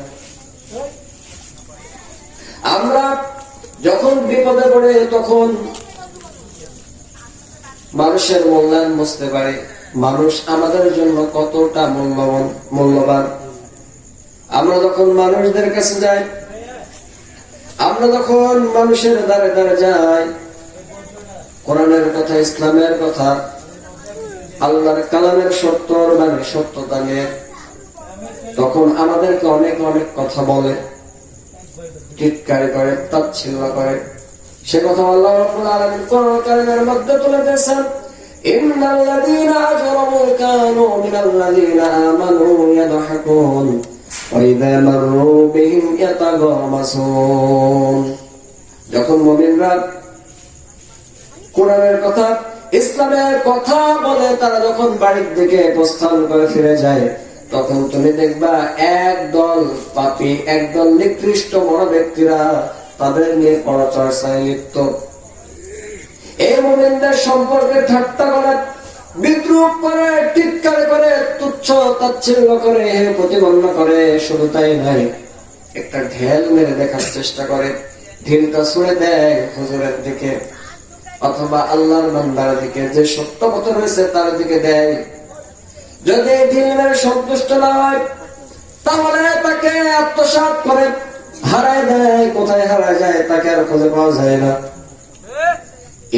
আমরা যখন বিপদে পড়ে তখন মানুষের মূল্যায়ন বুঝতে পারি, মানুষ আমাদের জন্য কতটা মূল্যবান। আমরা যখন মানুষদের কাছে যাই, আমরা যখন মানুষের দ্বারে দ্বারে যাই, কোরআনের কথা, ইসলামের কথা, আল্লাহর কালামের সত্যতা নিয়ে, তখন আমাদেরকে অনেক অনেক কথা বলে, টিটকারি করে, তাচ্ছিল্য করে। সে কথা আল্লাহ রাব্বুল আলামিন কোরআন কারীমের মধ্যে তুলে দিয়েছেন, ইন্নাল্লাযীনা আজরামু কানু মিনাল্লাযীনা আমানু ইয়াদহাকুন ওয়া ইযা মাররু বিহিম ইয়াতাগামাসুন। যখন মুমিনরা কোরআনের কথা, ইসলামের কথা বলে, তারা যখন বাড়ির দিকে প্রস্থান করে ফিরে যায়, তখন তুমি দেখবা একদল পাপী, একদল নিকৃষ্ট বড় ব্যক্তিরা তাদের নিয়ে পরচর্চায় লিপ্ত। এই মুমিনদের সম্পর্কে ঠাট্টা করে, বিদ্রুপ করে, টিটকারি করে, তুচ্ছ তাচ্ছিল্য করে, প্রতিবন্ধ করে। শুধু তাই নয়, একটা ঢেল মেরে দেখার চেষ্টা করে, ঢিলটা ছুঁড়ে দেয় হুজুরের দিকে অথবা আল্লাহর বান্দার দিকে, যে সত্য পথে রয়েছে তার দিকে দেয়। যদি ঢিল মেরে সন্তুষ্ট না হয়, তাহলে তাকে আত্মসাৎ করে হারায় দেয়। কোথায় হারায় যায় তাকে আর খুঁজে পাওয়া যায় না।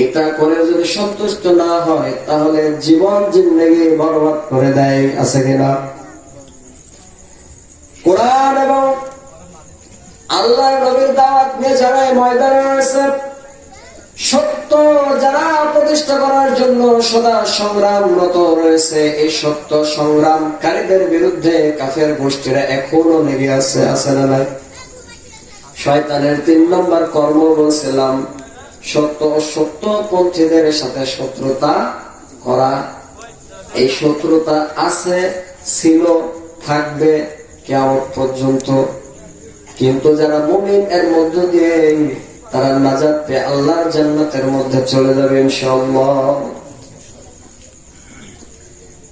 এটা করে যদি সন্তুষ্ট না হয় তাহলে জীবন জিন্দেগি বরবাদ করে দেয়। আছে কিনা? কোরআন এবং আল্লাহ নবীর দাওয়াত নিয়ে যারা ময়দানে রয়েছে, সত্য যারা প্রতিষ্ঠা করার জন্য সদা সংগ্রামরত রয়েছে, এই সত্য সংগ্রামকারীদের বিরুদ্ধে কাফের গোষ্ঠীরা এখনো লেগে আছে। আছে না নাই? শয়তানের 3 নম্বর কর্ম বলছিলাম, সত্য ও সত্যপন্থীদের সাথে শত্রুতা করা। এই শত্রুতা আছে, ছিল, থাকবে কিয়ামত পর্যন্ত। কিন্তু যারা মুমিন এর মধ্য দিয়ে তারা নাজাত পেয়ে আল্লাহর জান্নাতের মধ্যে চলে যাবে ইনশাআল্লাহ।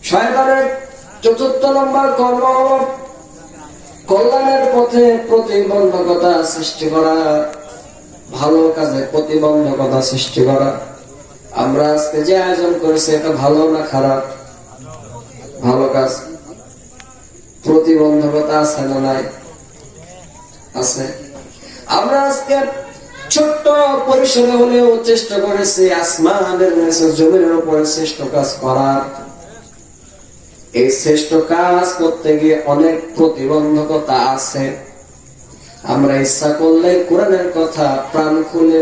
শয়তানের 4 নম্বর কর্ম হলো কল্যাণের পথে প্রতিবন্ধকতা সৃষ্টি করা, ভালো কাজে প্রতিবন্ধকতা সৃষ্টি করা। আমরা আজকে যে আয়োজন করেছি এটা ভালো না খারাপ? ভালো কাজ। প্রতিবন্ধকতা আছে না নাই? আছে। আমরা আজকে ছোট্ট পরিসরে হলেও চেষ্টা করেছি আসমানের নিচে জমিনের উপরে শ্রেষ্ঠ কাজ করার। এই শ্রেষ্ঠ কাজ করতে গিয়ে অনেক প্রতিবন্ধকতা আছে। আমরা ইচ্ছা করলে কোরআনের কথা প্রাণ খুলে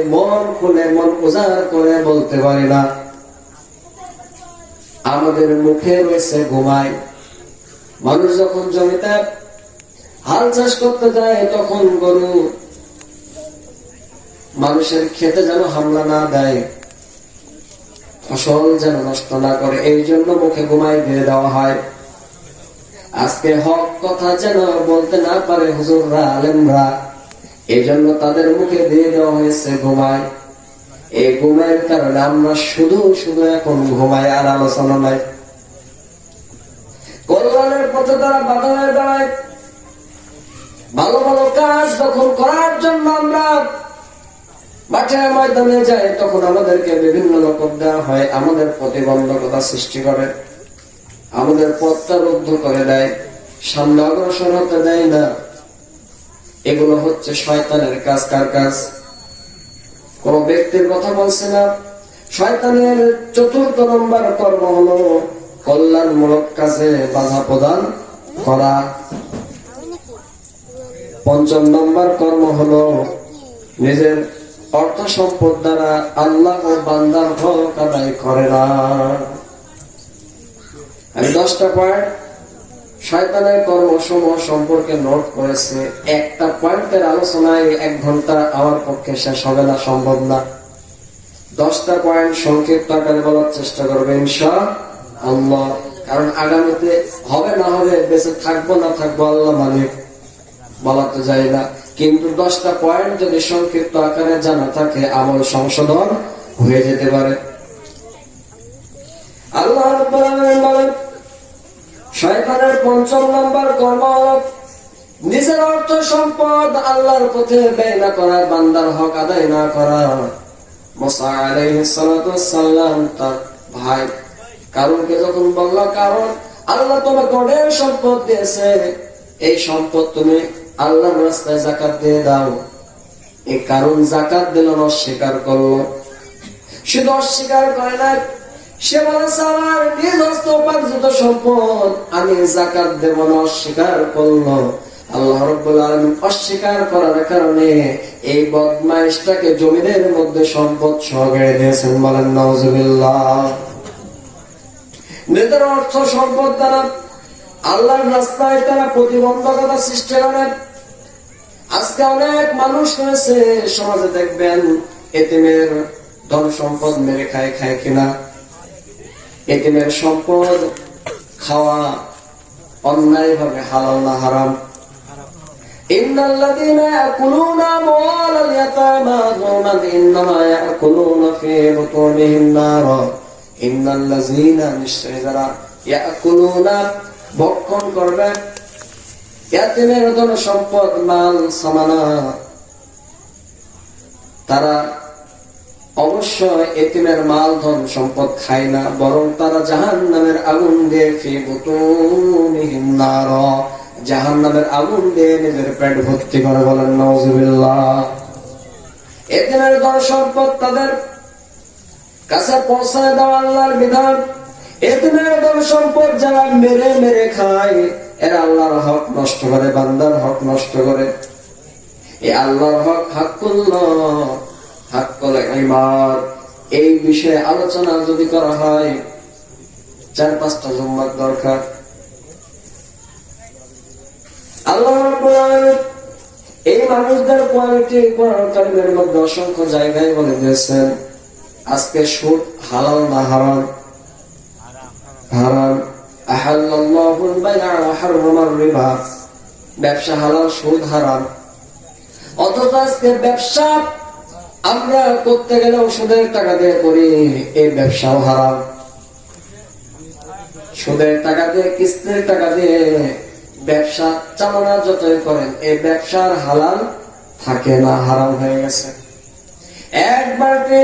মন উজাড় করে বলতে পারি না। আমাদের মুখে রয়েছে ঘুমায়। মানুষ যখন জমিতে হাল চাষ করতে যায় তখন গরু মানুষের খেতে যেন হামলা না দেয়, ফসল যেন নষ্ট না করে, এই জন্য মুখে ঘুমায় দিয়ে দেওয়া হয়। আজকে হক কথা যেন বলতে না পারে হুজুররা, আলেমরা, এই জন্য তাদের মুখে দিয়ে দেওয়া হয়েছে ঘুমায়। এই ঘুমের কারণে আমরা শুধু এখন ঘুমাই, আর আলোচনা নাই। কল্যাণের পথে তারা বাধা হয়ে দাঁড়ায়। ভালো ভালো কাজ যখন করার জন্য আমরা মাঠে ময়দানে যাই তখন আমাদেরকে বিভিন্ন রকম দেওয়া হয়, আমাদের প্রতিবন্ধকতা সৃষ্টি করে, আমাদের পথটা রুদ্ধ করে দেয়, সামনে অগ্রসর হতে দেয় না। এগুলো হচ্ছে শয়তানের কাজ। কার কাজ? কোন ব্যক্তির কথা বলছে না। শয়তানের 4 নম্বর কর্ম হলো কল্যাণমূলক কাজে বাধা প্রদান করা। 5 নম্বর কর্ম হলো নিজের অর্থ সম্পদ দ্বারা আল্লাহ ও বান্দার হক আদায় করে না। আমি 10টা পয়েন্ট শয়তানের কর্মসমূহ সম্পর্কে নোট করেছে। একটা পয়েন্টের আলোচনায় 1 ঘন্টা আমার পক্ষে শেষ হবে না, সম্ভব না। 10টা পয়েন্ট সংক্ষিপ্ত আকারে বলার চেষ্টা করবে ইনশাআল্লাহ। কারণ আগামীতে হবে না হবে, বেঁচে থাকবো না থাকবো আল্লাহ মালিক, বলা তো যায় না। কিন্তু 10টা পয়েন্ট যদি সংক্ষিপ্ত আকারে জানা থাকে আমল সংশোধন হয়ে যেতে পারে। আল্লাহ রাব্বুল আলামিন বলেন, শয়তানের 5 নম্বর কর্ম হলো নিজের অর্থ সম্পদ আল্লাহর পথে ব্যয় না করা, বান্দার হক আদায় না করা। মুসা আলাইহিস সালাতু ওয়াস সালাম তার ভাই কারুনকে যখন বলল, কারণ আল্লাহ তোমাকে অনেক সম্পদ দিয়েছে, এই সম্পদ তুমি আল্লাহর রাস্তায় যাকাত দিয়ে দাও। এই কারণ যাকাত দিল না, অস্বীকার করলো। শুধু অস্বীকার করে না, সে বলেছে আমার নিজ হস্তে উপার্জিত সম্পদ আমি যাকাত দেব না, অস্বীকার করলো। আল্লাহ রাব্বুল আলামিন অস্বীকার করার কারণে এই বদমাইশটাকে জমিনের মধ্যে সম্পদ সহকারে দিয়েছেন। বলেন নাউজুবিল্লাহ। নিজের অর্থ সম্পদ দ্বারা আল্লাহর রাস্তায় তারা প্রতিবন্ধকতা সৃষ্টি করে। আজকে অনেক মানুষ রয়েছে সমাজে, দেখবেন এতিমের ধন সম্পদ মেরে খায় কিনা? এতিমের সম্পদ খাওয়া অন্যায় ভাবে হালাল না হারাম? ইন্নাল্লাযীনা ইয়াকুলুনা আমওয়ালাল ইয়াতামা যুলমান ইন্নামা ইয়াকুলুনা ফী বুতুনিহিম নার। ইন্নাল্লাযীনা, নিশ্চয় যারা ইয়াকুলুনা ভক্ষণ করবে ইয়াতিমের ধন সম্পদ মাল সামানা, তারা অবশ্যই এতিমের মাল ধন সম্পদ খায় না, বরং তারা জাহান্নামের আগুন দিয়ে ফি বুতুনিহিম নার, জাহান্নামের আগুন দিয়ে নিজের পেট ভর্তি করে। বলেন নাউজুবিল্লাহ। এতিমের ধন সম্পদ তাদের কাছে পৌঁছায় দেওয়া আল্লাহর বিধান। এতিমের ধন সম্পদ যারা মেরে মেরে খায়, এরা আল্লাহর হক নষ্ট করে, বান্দার হক নষ্ট করে। এই আল্লাহর হক হাক্কুল ইবাদ, এই বিষয়ে আলোচনা যদি করা হয় 4-5টা জুম্মার দরকার। আল্লাহ রাব্বুল আলামিন এই মানুষদের কোয়ালিটি কোরআন কারীমের মধ্যে অসংখ্য জায়গায় বলে দিয়েছেন। আজকে সুদ হালাল না হারাম? হারাম। আহাল্লাল্লাহুল বাই'a ওয়া হাররামার রিবা, ব্যবসা হালাল, সুদ হারাম। অথচ আজকে ব্যবসা আমরা করতে গেলে সুদের টাকা দিয়ে করি, এই ব্যবসাও হারাম। সুদের টাকা দিয়ে, কিস্তির টাকা দিয়ে ব্যবসা চালানো যতই করেন, এই ব্যবসার হালাল থাকে না, হারাম হয়ে গেছে। একবারকে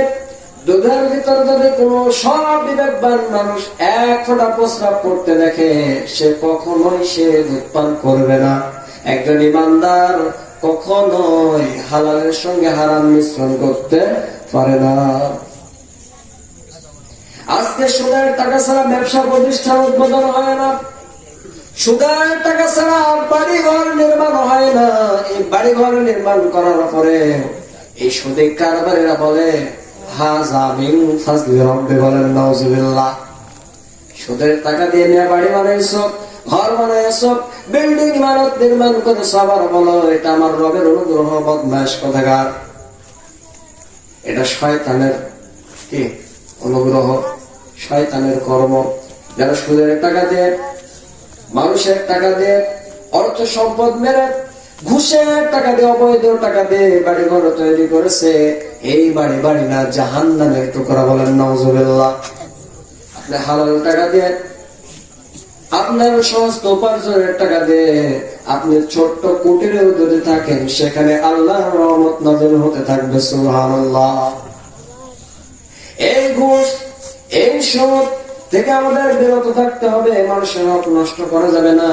দুধের ভিতর যদি কোনো সব বিবেকবান মানুষ এক ফোঁটা প্রস্রাব করতে দেখে, সে কখনোই সে দুধ পান করবে না। একজন ইমানদার কখনোই হালালের সঙ্গে হারাম মিশ্রণ করতে পারে না। আজকে সুদের টাকা ছাড়া ব্যবসা প্রতিষ্ঠান উদ্বোধন হয় না, সুদের টাকা ছাড়া বাড়িঘর নির্মাণ হয় না। এই বাড়িঘর নির্মাণ করার পরে এই সুদে কারবারিরা বলে হাযা মিন ফাজলি রাব্বি, বলেন নাউযুবিল্লাহ। সুদের টাকা দিয়ে নিয়ে বাড়ি বানাইছো, ঘর বানাইছো, বিল্ডিং ইমারত নির্মাণ করেছো, আবার বলো এটা আমার রবের অনুগ্রহ। বদমাশ কোথাকার! এটা শয়তানের কি অনুগ্রহ, শয়তানের কর্ম। যারা সুদের টাকা দিয়ে, মানুষের টাকা দিয়ে, অর্থ সম্পদ মেরে, ঘুষের টাকা দিয়ে, অবৈধ টাকা দিয়ে বাড়ি ঘর তৈরি করেছে, এই বাড়ি না, জাহান্নামের টুকরা, বলেন নাউযুবিল্লাহ। আপনি হালাল টাকা দিয়ে, আপনার সমস্ত উপার্জনের টাকা দিয়ে আপনি ছোট্ট কুটিরেও যদি থাকেন, সেখানে আল্লাহর রহমত নাযিল হতে থাকবে। সুবহানাল্লাহ। এই ঘুষ, এই সুদ থেকে আমাদের বিরত থাকতে হবে। মানুষের হক নষ্ট করা যাবে না।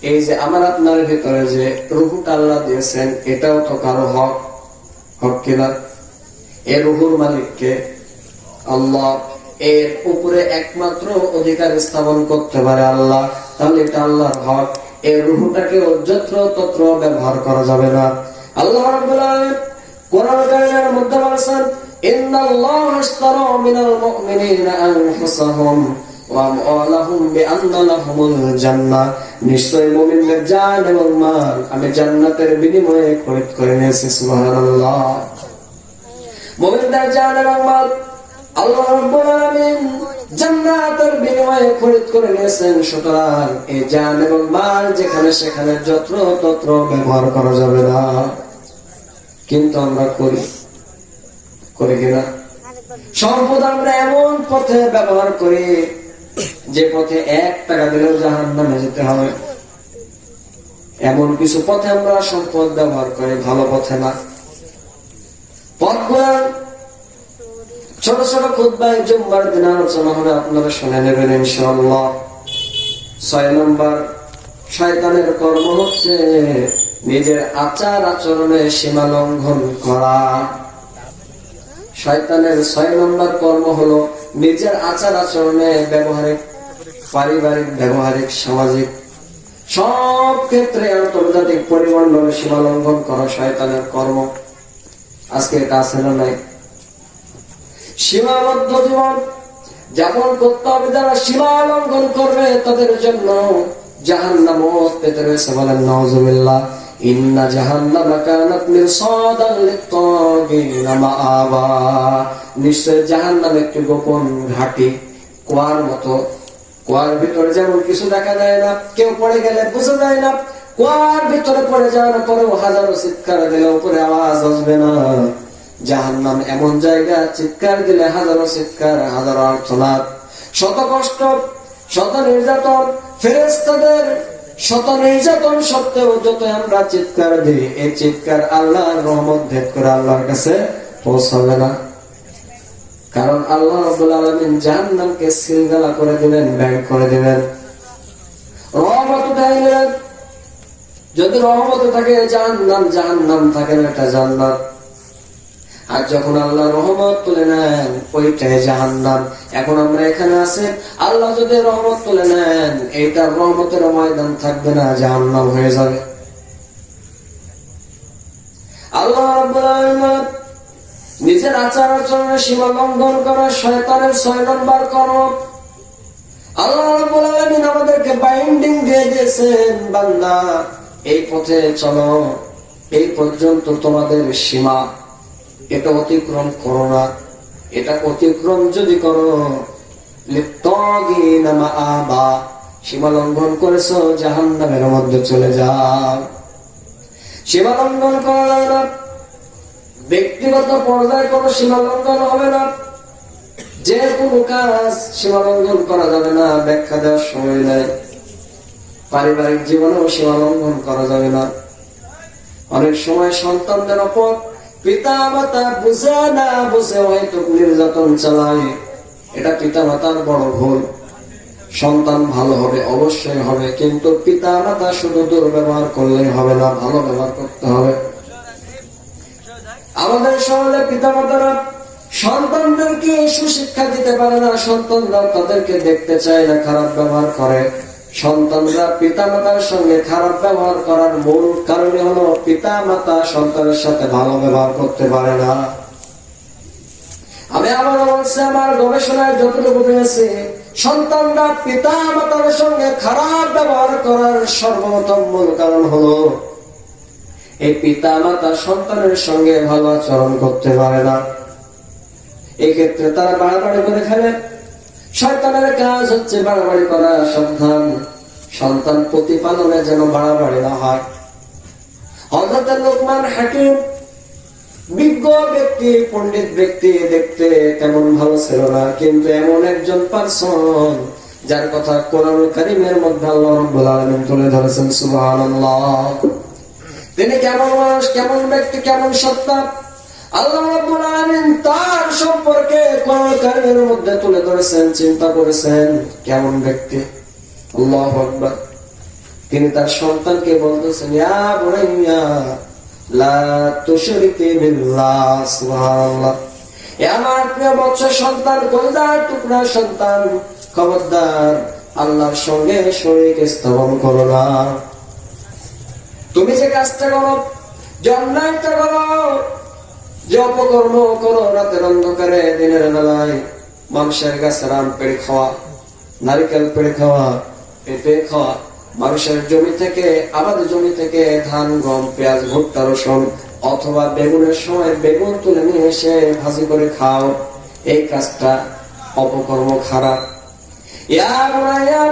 এই যে আমার আপনার ভিতরে যে রূহটা আল্লাহ দিয়েছেন, এটাও তো কারো হক, হক কিনা? এর রূহুর মালিককে আল্লাহ, এর উপরে একমাত্র অধিকার স্থাপন করতে পারে আল্লাহ। তাহলে এটা আল্লাহর হক। এই রূহটাকে যত্র তত্র ব্যবহার করা যাবে না। আল্লাহ রাব্বুল আলামিন কোরআন কারীমের মধ্যে বলেছেন, ইন্নাল্লাহা আশতারা মিনাল মুমিনিনা আনফুসাহুম ওয়া আমওয়ালাহুম বিআন্না লাহুমুল জান্নাহ, নিশ্চয়ই মুমিনদের জান এবং মাল আমি জান্নাতের বিনিময়ে খরিদ করে নিয়েছি। সুবহানাল্লাহ। মুমিনদের জান এবং মাল আল্লাহ রাব্বুল আলামিন জান্নাতের বিনিময়ে খরিদ করে নিয়েছেন। সুতরাং এই জান এবং মাল যেখানে সেখানে যত্র তত্র ব্যবহার করা যাবে না। কিন্তু আমরা করি কিনা? সম্পদ আমরা এমন পথে ব্যবহার করি যে পথে 1 টাকা দিলেও জাহান্নামে যেতে হবে। এমন কিছু পথে আমরা সম্পদ ব্যবহার করি, ভালো পথে না। পথগুলো ছোট ছোট খুতবায় জুম্মার দিন আলোচনা হবে, আপনারা শুনে নেবেন ইনশাআল্লাহ। 6 নম্বর শয়তানের কর্ম হচ্ছে নিজের আচার আচরণে সীমা লঙ্ঘন করা। শয়তানের 6 নম্বর কর্ম হলো নিজের আচার আচরণে, ব্যবহারিক, পারিবারিক, ব্যবহারিক, সামাজিক সব ক্ষেত্রে আন্তর্জাতিক পরিমণ্ডলে সীমা লঙ্ঘন করা শয়তানের কর্ম। আজকে এটা আছে না নাই? সীমাবদ্ধ জীবন যাপন করতে হবে। যারা সীমা লঙ্ঘন করবে তাদের জন্য জাহান্নামও পেতে রয়েছে, বলেন নাউযুবিল্লাহ। ইন্না জাহান্নামা কানাত মিরসাদান লিত-তাগিনা মাআবা, নিশ্চয় জাহান্নাম একটি গোপন ঘাঁটি, কুয়ার মতো। কুয়ার ভিতরে যেমন কিছু দেখা যায় না, কেউ পড়ে গেলে বোঝা যায় না, কুয়ার ভিতরে পড়ে যাওয়ার পরেও হাজারো চিৎকার দিলে উপরে আওয়াজ আসবে না। জাহান্নাম এমন জায়গা, চিৎকার দিলে হাজারো চিৎকার, হাজারো আর্তনাদ, শত কষ্ট, শত নির্যাতন, ফেরেশতাদের শত নির্যাতন সত্ত্বেও যত আমরা চিৎকার দিই, এই চিৎকার আল্লাহর রহমত ভেদ করে আল্লাহর কাছে পৌঁছাবে না। কারণ আল্লাহ রাব্বুল আলামিন জাহান্নামকে সিলগালা করে দিবেন, ব্যাগ করে দিবেন। রহমত উঠাই দিবেন। যদি রহমত থাকে জাহান্নাম, জাহান্নাম থাকে না এটা জান্নাত। আর যখন আল্লাহ রহমত তুলে নেন ওইটাই জাহান্নাম। এখন আমরা এখানে আছি, আল্লাহ যদি রহমত তুলে নেন এইটা রহমতের ময়দান থাকবে না, জাহান্নাম হয়ে যাবে। আল্লাহ রাব্বুল আলামিন নিজের আচার আচরণের সীমা লঙ্ঘন করা শয়তানের 6 নম্বর কর্ম। আল্লাহ রাব্বুল আলামিন আমাদেরকে বাইন্ডিং দিয়ে দিয়েছেন, বান্দা এই পথে চলো, এই পর্যন্ত তোমাদের সীমা, এটা অতিক্রম করো না। এটা অতিক্রম যদি করো লিত্তাগিনা মাআবা, সীমা লঙ্ঘন করেছো, জাহান্নামের মধ্যে চলে যাও। সীমা লঙ্ঘন করা যাবে না, ব্যক্তিগত পর্যায়ে কোনো সীমা লঙ্ঘন হবে না, যে কোনো কাজ সীমা লঙ্ঘন করা যাবে না, ব্যাখ্যা দেওয়ার সময় নেই। পারিবারিক জীবনেও সীমা লঙ্ঘন করা যাবে না। অনেক সময় সন্তানদের উপর পিতা মাতা বুঝে না বুঝে হয়তো নির্যাতন চালায়, এটা পিতা মাতার বড় ভুল। সন্তান ভালো হবে, অবশ্যই হবে, কিন্তু পিতা মাতা শুধু দুর্ব্যবহার করলেই হবে না, ভালো ব্যবহার করতে হবে। আমাদের সমাজে পিতা মাতারা সন্তানদেরকে সুশিক্ষা দিতে পারে না, সন্তানরা তাদেরকে দেখতে চায় না, খারাপ ব্যবহার করে। সন্তানরা পিতা মাতার সঙ্গে খারাপ ব্যবহার করার মূল কারণ হলো পিতা মাতা সন্তানের সাথে ভালো ব্যবহার করতে পারে না। আমি আবার বলছি, আমার গবেষণায় যতটুকু পেয়েছি, সন্তানরা পিতা মাতার সঙ্গে খারাপ ব্যবহার করার সর্বপ্রথম মূল কারণ হলো এই পিতা মাতা সন্তানের সঙ্গে ভালো আচরণ করতে পারে না। এই ক্ষেত্রে তারা বাড়াবাড়ি করে ফেলে। শয়তানের কাজ হচ্ছে বাড়াবাড়ি করা। সন্তান প্রতিপালনে যেন বাড়াবাড়ি না হয়। হযরত লোকমান হাকিম বিজ্ঞ ব্যক্তি, পণ্ডিত ব্যক্তি, দেখতে তেমন ভালো ছিল না, কিন্তু এমন একজন পারসন যার কথা কোরআনুল কারীমের মধ্যে আল্লাহ রাব্বুল আলামিন তুলে ধরেছেন। সুবহানাল্লাহ। তিনি কেমন মানুষ, কেমন ব্যক্তি, কেমন সত্তা, আল্লাহ রাব্বুল আলামিন তার সম্পর্কে কোরআনুল কারীমের মধ্যে তুলে ধরেছেন। চিন্তা করেছেন কেমন ব্যক্তি। আল্লাহু আকবার। তিনি তার সন্তানকে বলতেছেন, ইয়া বুনাইয়া লা তুশরিকি বিল্লাহ। সুবহানাল্লাহ। এ আমার প্রিয় বৎস সন্তান, কলিজার টুকরা সন্তান, খবরদার আল্লাহর সঙ্গে শরীক স্থাপন করো না। তুমি যে কাজটা করো, যে অন্যায়টা করো, যে অপকর্ম করো, রাতের অন্ধকারে দিনের বেলায় মানুষের গাছের আম পেড়ে খাওয়া, নারিকেল পেড়ে খাওয়া, পেঁপে খাওয়া, মানুষের জমি থেকে, আবাদ জমি থেকে ধান, গম, পেঁয়াজ, ভুট্টা, রসুন অথবা বেগুনের সময় বেগুন তুলে নিয়ে এসে ভাজি করে খাও, এই কাজটা অপকর্ম, খারাপ। ইয়া বুনাইয়া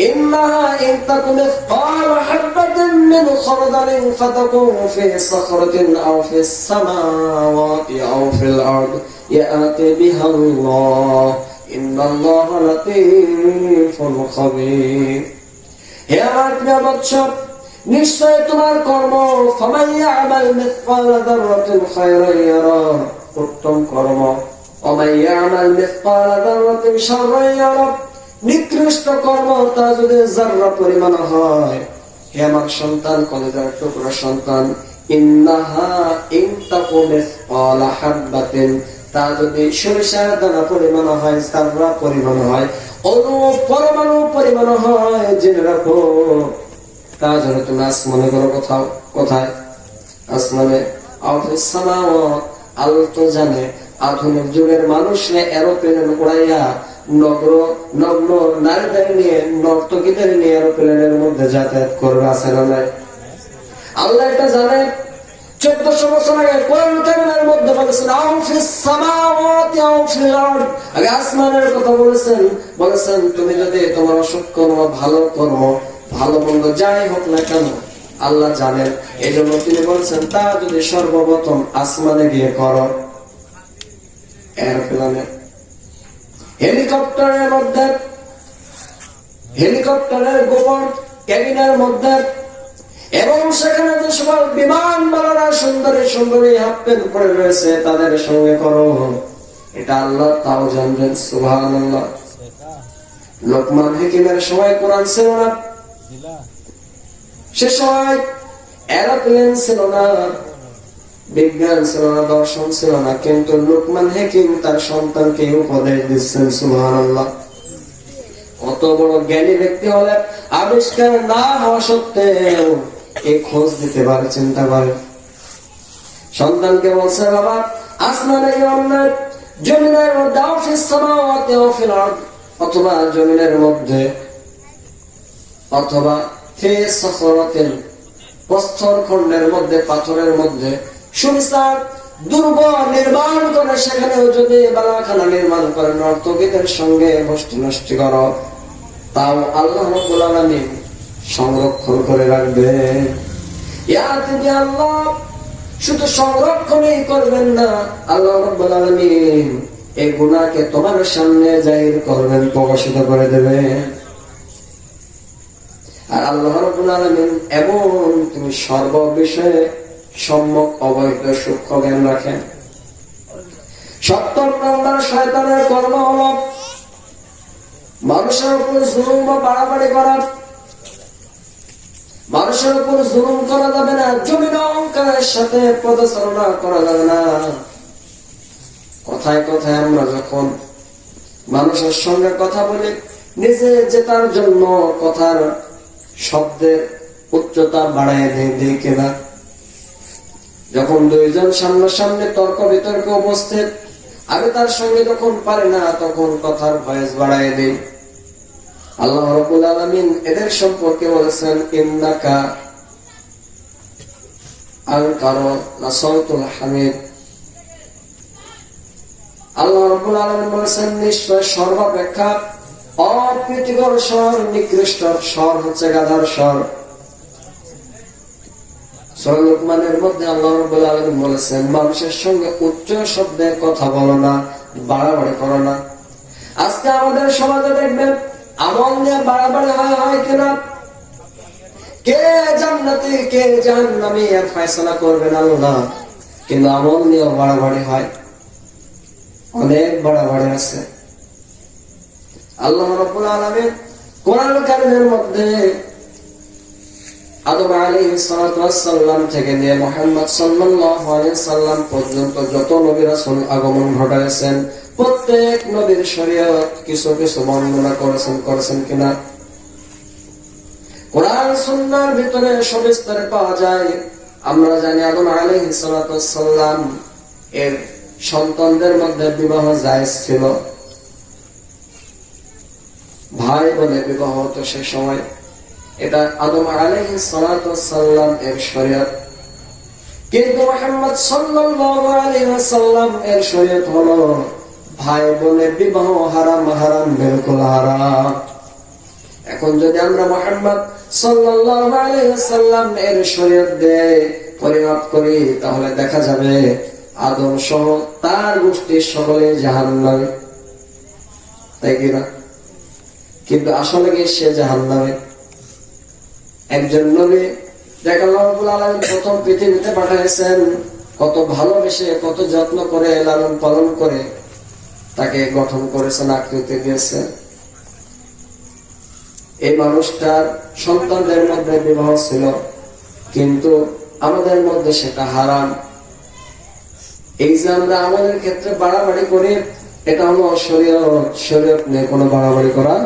ইন্নাহা ইন তাকুন মিসকাল হাববাতিন মিন খারদালিন ফাতাকুন ফি সাখরাতিন আও ফিস সামাওয়াতি আও ফিল আরদ ইয়াতি বিহা আল্লাহ ইন্নাল্লাহা লাতীফুন খাবীর। হে আমার প্রিয় বৎস, নিশ্চয় তোমার কর্ম, ফামান ইয়ামাল মিসকালা যাররাতিন খায়রান ইয়ারা, উত্তম কর্ম, ওয়া মান ইয়ামাল মিসকালা যাররাতিন শাররান ইয়ারা, নিকৃষ্ট কর্ম তা যদি যাররা পরিমাণ হয়। হে আমার সন্তান, কলিজার টুকরা সন্তান, ইন্নাহা ইন তাকু মিসকালা হাববাতিন, তা যদি সরিষার দানা পরিমাণ হয়, যাররা পরিমাণ হয়, অণু পরমাণু পরিমাণ হয়, জেনে রাখো তা যেন তুমি আসমানে করো। কোথাও কোথায়? আসমানে। আল্লাহ তো জানে আধুনিক যুগের মানুষরা এরোপ্লেনে উড়াইয়া নগ্ন নারীদের নিয়ে, নর্তকীদের নিয়ে এরোপ্লেনের মধ্যে যাতায়াত করবে, আছে না নাই? আল্লাহ এটা জানে। 1400 বছর আগে কোরআনুল কারীমের মধ্যে বলেছেন আও ফিস সামাওয়াতি আও ফিল আরদ, আগে আসমানের কথা বলেছেন তুমি যদি তোমার অসৎ কর্ম, ভালো কর্ম, ভালো মন্দ যাই হোক না কেন আল্লাহ জানেন। এই জন্য তিনি বলছেন তা যদি সর্বপ্রথম আসমানে গিয়ে করো। এরোপ্লেনে, হেলিকপ্টারের মধ্যে, হেলিকপ্টারের গোপন ক্যাবিনের মধ্যে, এবং সেখানে যে সকল বিমানবালারা সুন্দরী সুন্দরী হাফ প্যান্ট পরে রয়েছে তাদের সঙ্গে করো। এটা আল্লাহ তাও জানবেন। সুবহানাল্লাহ। লোকমান হাকিমের সময় কোরআন ছিল না, সে সময় এরোপ্লেন ছিল না, বিজ্ঞান ছিল না, দর্শন ছিল না, কিন্তু লুকমান হাকিম তার সন্তানকে উপদেশ দিচ্ছেন। সুবহানাল্লাহ। কত বড় জ্ঞানী ব্যক্তি হলে আবিষ্কার না হওয়া সত্ত্বেও এই খোঁজ দিতে পারে, চিন্তা করে। সন্তানকে বলছে, বাবা আসমানে অন্যায় জমিনের মধ্যে অথবা জমিনের মধ্যে অথবা প্রস্তর খণ্ডের মধ্যে, পাথরের মধ্যে সুবিচার দুর্গ নির্মাণ করে সেখানেও যদি বালাখানা নির্মাণ করে নর্তকীদের সঙ্গে গোষ্ঠী নষ্টি করো, তাও আল্লাহ রাব্বুল আলামিন সংরক্ষণ করে রাখবে। আল্লাহ শুধু সংরক্ষণই করবেন না, আল্লাহ রাব্বুল আলামিন এই গুনাহকে তোমার সামনে জাহির করবেন, প্রকাশিত করে দেবেন। আর আল্লাহ রাব্বুল আলামিন এমন তিনি সর্ব বিষয়ে সম্যক অবহিত সূক্ষ্ম জ্ঞান রাখেন। 70 নম্বর শয়তানের কর্ম হলো মানুষের উপর জুলুম বা বাড়াবাড়ি করা। মানুষের উপর জুলুম করা যাবে না, জমিন অহংকারের সাথে পদচারণা করা যাবে না। কথায় কথায় আমরা যখন মানুষের সঙ্গে কথা বলি, নিজে জেতার জন্য কথার শব্দের উচ্চতা বাড়ায় দিই কিনা। যখন দুইজন সামনাসামনি তর্ক বিতর্কে উপস্থিত, আমি তার সঙ্গে যখন পারি না তখন কথার ভয়েস বাড়ায় দিই। আল্লাহ রাব্বুল আলামিন এদের সম্পর্কে বলেছেন, ইন্নাকা আনকারা লাসাউতুল হামিদ। আল্লাহ রাব্বুল আলামিন বলেছেন, নিশ্চয় সর্বাপেক্ষা অপ্রীতিকর স্বর, নিকৃষ্ট স্বর হচ্ছে গাধার স্বর। সূরা লুকমানের মধ্যে আল্লাহ রাব্বুল আলামিন বলেছেন, মানুষের সঙ্গে উচ্চ শব্দে কথা বলো না, বাড়াবাড়ি করো না। আজকে আমাদের সমাজে দেখবেন আমল নিয়ে বাড়াবাড়ি হয় কিনা, কে জান্নাতি কে জাহান্নামী এর ফয়সালা করবেন আল্লাহ, কিন্তু আমল নিয়ে বাড়াবাড়ি হয়, অনেক বাড়াবাড়ি আছে। আল্লাহ রাব্বুল আলামিন কোরআন কারীমের মধ্যে আদম আলাইহিস সালাতু ওয়াস সালাম থেকে নিয়ে মুহাম্মদ সাল্লাল্লাহু আলাইহি সাল্লাম পর্যন্ত যত নবী রাসূল আগমন ঘটাইছেন, প্রত্যেক নবীর শরীয়ত কিছু কিছু বর্ণনা করেছেন কিনা? কোরআন সুন্নাহর ভিতরে সবিস্তারে পাওয়া যায়। আমরা জানি আদম আলাইহিস সালাতু ওয়াস সালাম এর সন্তানদের মধ্যে বিবাহ জায়েজ ছিল, ভাই বোনে বিবাহ হতো সে সময়। এটা আদম আলাইহিস সালাতু ওয়াস সালাম এর শরীয়ত। কিন্তু মুহাম্মদ সাল্লাল্লাহু আলাইহি ওয়াসাল্লাম এর শরীয়ত হলো ভাই বোনের বিবাহ হারাম, হারাম, বিলকুল হারাম। এখন যদি আমরা মুহাম্মদ সাল্লাল্লাহু আলাইহি ওয়াসাল্লাম এর শরীয়ত দিয়ে পরিমাপ করি, তাহলে দেখা যাবে আদম সহ তার গোষ্ঠীর সকলে জাহান্নামে, তাই কিনা? কিন্তু আসলে কি সে জাহান্নামে? একজন নবী যাকে আল্লাহ রাব্বুল আলামিন প্রথম পৃথিবীতে পাঠিয়েছেন, কত ভালোবেসে কত যত্ন করে লালন পালন করে তাকে গঠন করেছেন, আকৃতি দিয়েছেন। এই মানুষটার সন্তানদের মধ্যে বিবাহ ছিল, কিন্তু আমাদের মধ্যে সেটা হারাম। এই যে আমরা আমাদের ক্ষেত্রে বাড়াবাড়ি করি, এটা হলো শরীয়ত। শরীয়ত নিয়ে কোনো বাড়াবাড়ি করা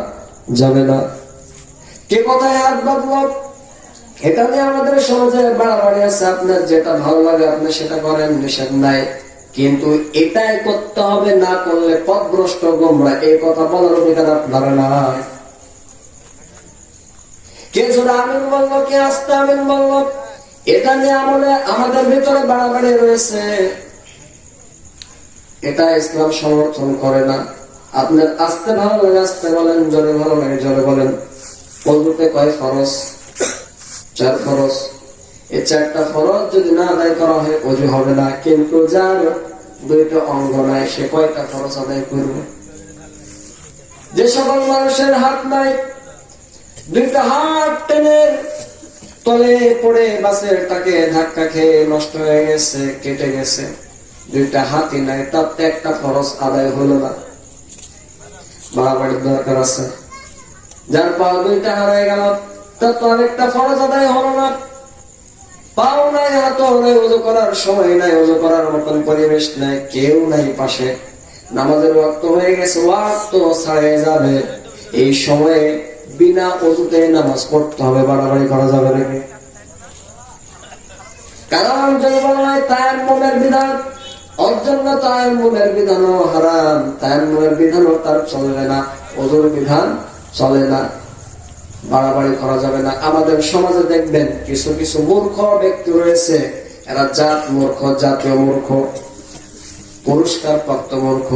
যাবে না। কে কোথায় হাত বাঁধলো, এটা নিয়ে আমাদের সমাজে বাড়াবাড়ি আছে। আপনার যেটা ভালো লাগে আপনি সেটা করেন, নিষেধ নাই, কিন্তু এটাই করতে হবে, না করলে পথভ্রষ্ট গোমরা, এই কথা বলার অধিকার আপনারা নাই। কে জোরে আমিন বললো, কে আস্তে আমিন বললো, এটা নিয়ে আমাদের ভিতরে বাড়াবাড়ি রয়েছে, এটা ইসলাম সমর্থন করে না। আপনার আস্তে ভালো লাগে আস্তে বলেন, জোরে ভালো লাগে জোরে বলেন। ওযুতে কয় ফরজ? 4 ফরজ। এই 4টা ফরজ যদি না আদায় করা হয় ওযু হবে না। কিন্তু যার 2টা অঙ্গ নাই, সে কয়টা ফরজ আদায় করবে? যে সকল মানুষের হাত নাই, 2টা হাত টেনের তলে পড়ে বাসের টাকে ধাক্কা খেয়ে নষ্ট হয়ে গেছে, কেটে গেছে, 2টা হাতই নাই, তাতে একটা ফরজ আদায় হলো না। বাড়াবাড়ির দরকার আছে। যার পা 2টা হারায় গেল, তার তো আরেকটা ফরজ আদায় হলো না। পাও নাই, হাতও নাই, ওযু করার সময় নাই, ওযু করার মতন পরিবেশ নাই, কেউ নাই পাশে, নামাজের ওয়াক্ত হয়ে গেছে, ওয়াক্ত ছাড়িয়ে যাবে, এই সময়ে বিনা ওযুতে নামাজ পড়তে হবে, বাড়াবাড়ি করা যাবে নাকি? কারণ যদি বলা হয় তায়াম্মুমের বিধান, ওর জন্য তায়াম্মুমের বিধানও হারাম, তায়াম্মুমের বিধানও তার চলবে না, ওযুর বিধান চলে না, বাড়াবাড়ি করা যাবে না। আমাদের সমাজে দেখবেন কিছু কিছু মূর্খ ব্যক্তি রয়েছে, এরা জাত মূর্খ, জাতীয় মূর্খ, পুরস্কার প্রাপ্ত মূর্খ।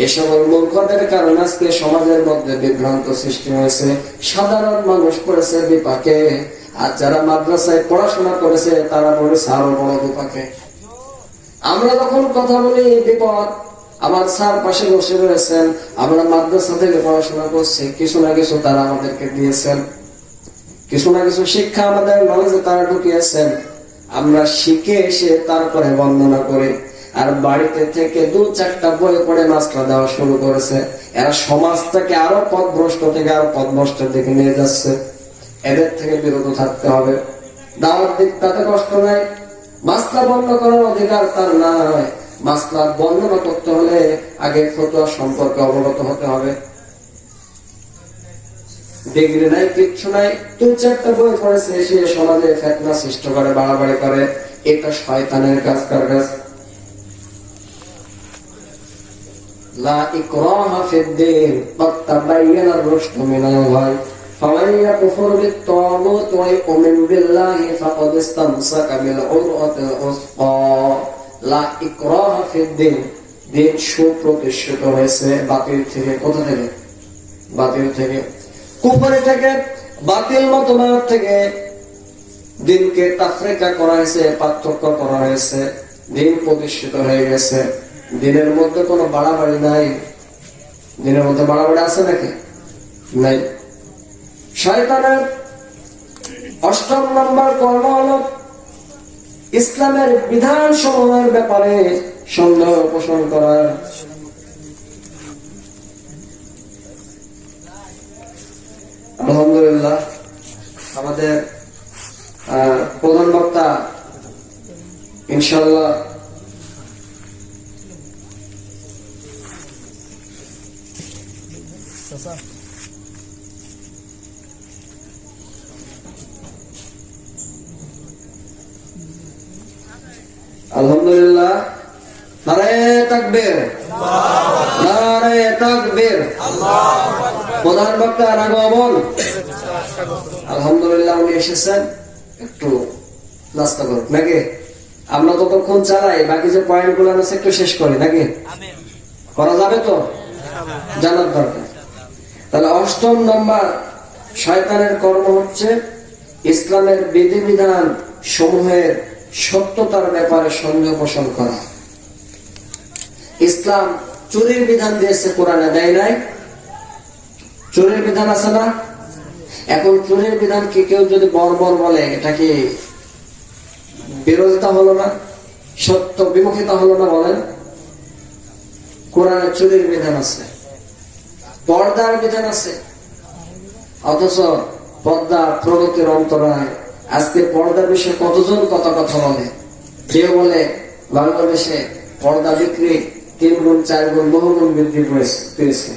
এ সকল মূর্খদের কারণে আজকে সমাজের মধ্যে বিভ্রান্ত সৃষ্টি হয়েছে, সাধারণ মানুষ পড়েছে বিপাকে, আর যারা মাদ্রাসায় পড়াশোনা করেছে তারা পড়েছে আরো বড় বিপাকে। আমরা যখন কথা বলি বিপদ, আমার স্যার পাশে বসে রয়েছেন, আমরা মাদ্রাসা থেকে পড়াশোনা করছি, কিছু না কিছু তারা আমাদেরকে দিয়েছেন, কিছু না কিছু শিক্ষা আমাদের নলেজে তারা ঢুকিয়েছেন, আমরা শিখে এসে তারপরে বর্ণনা করি, আর বাড়িতে থেকে 2-4টা বই পড়ে মাস্টার দেওয়া শুরু করেছে। এরা সমাজটাকে আরো পথভ্রষ্ট থেকে আরো পথভ্রষ্টের দিকে নিয়ে যাচ্ছে, এদের থেকে বিরত থাকতে হবে। দাওয়াত দিক তাতে কষ্ট নাই, মাসলা বর্ণনা করার অধিকার তার নাই, মাসলা বর্ণনা করতে হলে আগে ফতোয়া সম্পর্কে অবগত হতে হবে। ডিগ্রি নাই, কিচ্ছু নাই, 2-4টা বই পড়েছে, এসে সমাজে ফিতনা সৃষ্টি করে, বাড়াবাড়ি করে, এটা শয়তানের কাজ। কার কাজ? লা ইকরাহা ফিদ-দীন ক্বাদ তাবায়্যানা আর-রুশদু মিনাল গায় ফামান ইয়াকফুর বিত-তাগুত ওয়া ইউমিন বিল্লাহি ফাকাদ ইসতামসাকা বিল-উরওয়াতিল উসকা। লা ইকরাহা ফিদ-দীন, দিন সুপ্রতিষ্ঠিত হয়েছে বাতিল থেকে। কোথা থেকে? বাতিল থেকে, কুফরি থেকে, বাতিল মতবাদ থেকে। দিনকে তাফরিকা করা হয়েছে, পার্থক্য করা হয়েছে, দিন প্রতিষ্ঠিত হয়ে গেছে। দিনের মধ্যে কোনো বাড়াবাড়ি নাই। দিনের মধ্যে বাড়াবাড়ি আছে নাকি? নাই। শয়তানের 8ম নম্বর কর্ম হল ইসলামের বিধান সমূহের ব্যাপারে সন্দেহ পোষণ করা। আলহামদুলিল্লাহ, আমাদের প্রধান বক্তা ইনশাআল্লাহ আলহামদুলিল্লাহ, নারায়ে তাকবীর, নারায়ে তাকবীর। প্রধান বক্তা আগমন, আলহামদুলিল্লাহ উনি এসেছেন, একটু নাস্তা করুন নাকি? আমরা ততক্ষণ চালাই, বাকি যে পয়েন্ট গুলো আছে একটু শেষ করি নাকি? করা যাবে তো? জানার দরকার। তাহলে 8ম নম্বর শয়তানের কর্ম হচ্ছে ইসলামের বিধিবিধান সমূহের সত্যতার ব্যাপারে সন্দেহ পোষণ করা। ইসলাম চুরির বিধান দিয়েছে, কোরআনে দেয় নাই? চুরির বিধান আছে না? এখন চুরির বিধান কি কেউ যদি বর্বর বলে, এটা কি বিরোধিতা হলো না? সত্য বিমুখিতা হলো না? বলেন। কোরআনে চুরির বিধান আছে, পর্দার বিধান আছে, অথচ পর্দা প্রগতির অন্তরায়। আজকে পর্দার বিষয়ে কতজন কত কথা বলে। কেউ বলে বাংলাদেশে পর্দা বিক্রি 3 গুণ 4 গুণ বহু গুণ বৃদ্ধি পেয়েছে।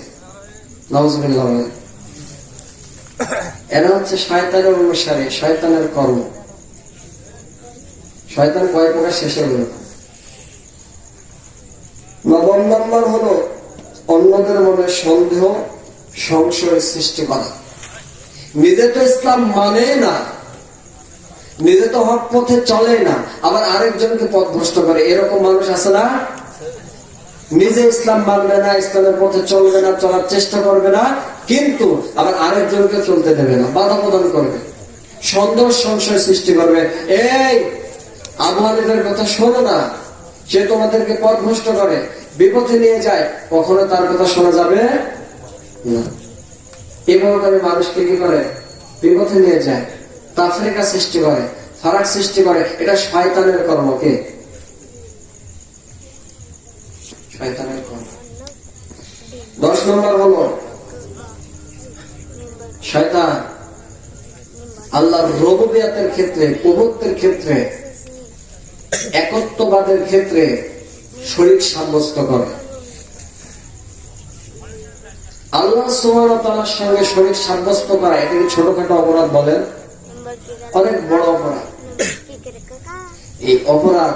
নাউজুবিল্লাহ। এরা হচ্ছে শয়তানের অনুসারী, শয়তানের কর্ম। শয়তান কয় প্রকার শেষে হল। 9ম নম্বর হলো অন্যদের মনে সন্দেহ সংশয় সৃষ্টি করা। নিজে তো ইসলাম মানে না, নিজে তো হক পথে চলে না, আবার আরেকজনকে পথভ্রষ্ট করে। এরকম মানুষ আছে না? নিজে ইসলাম মানবে না, ইসলামের পথে চলবে না, চলার চেষ্টা করবে না, কিন্তু আবার আরেকজনকে চলতে দেবে না, বাধা প্রদান করবে, সন্দেহ সংশয় সৃষ্টি করবে। এই আবু হানিফার কথা শোনো না, সে তোমাদেরকে পথভ্রষ্ট করে, বিপথে নিয়ে যায়, কখনো তার কথা শোনা যাবে না। এভাবে মানুষকে কি করে? বিপথে নিয়ে যায়, তাফরিকা সৃষ্টি করে, ফারাক সৃষ্টি করে। এটা শয়তানের কর্ম। কে? শয়তানের কর্ম। 10 নম্বর হলো শয়তান আল্লাহ আল্লাহর রুবুবিয়তের ক্ষেত্রে, প্রভুত্বের ক্ষেত্রে, একত্ববাদের ক্ষেত্রে শরীক সাব্যস্ত করে। আল্লাহ সুবহানাহু ওয়া তাআলার সঙ্গে শরীক সাব্যস্ত করা এটাকে ছোটখাটো অপরাধ বলেন? অনেক বড় অপরাধ। এই অপরাধ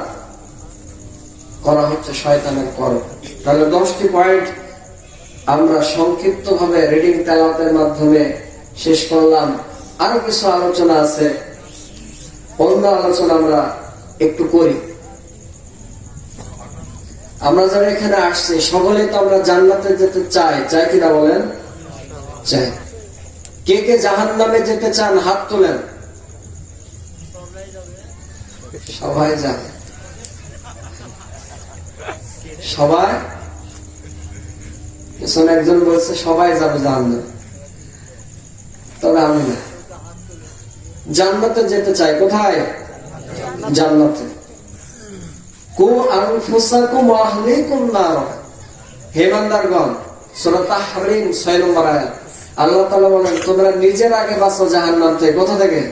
করা হচ্ছে শয়তানের কর্ম। তাহলে 10টি পয়েন্ট আমরা সংক্ষিপ্ত ভাবে রিডিং তেলাওয়াতের মাধ্যমে শেষ করলাম। আরো কিছু আলোচনা আছে, অন্য আলোচনা আমরা একটু করি। আমরা যারা এখানে আসছি সকলেই তো আমরা জান্নাতে যেতে চাই, চাই কিনা বলেন? চাই। কে কে জাহান্নামে যেতে চান হাত তোলেন। সবাই যাবে, সবাই। পিছনে একজন বলছে সবাই যাবে জাহান্নামে, তবে আমি না। জান্নাতে যেতে চাই। কোথায়? জান্নাতে। কু আনফুসাকুম ওয়া আহলিকুম নার। হে বান্দারগণ, সূরা তাহরীম 6 নম্বর আয়াত। আল্লাহ তাআলা বলেন তোমরা নিজের আগে বাঁচো জাহান্নাম থেকে। কোথা থেকে?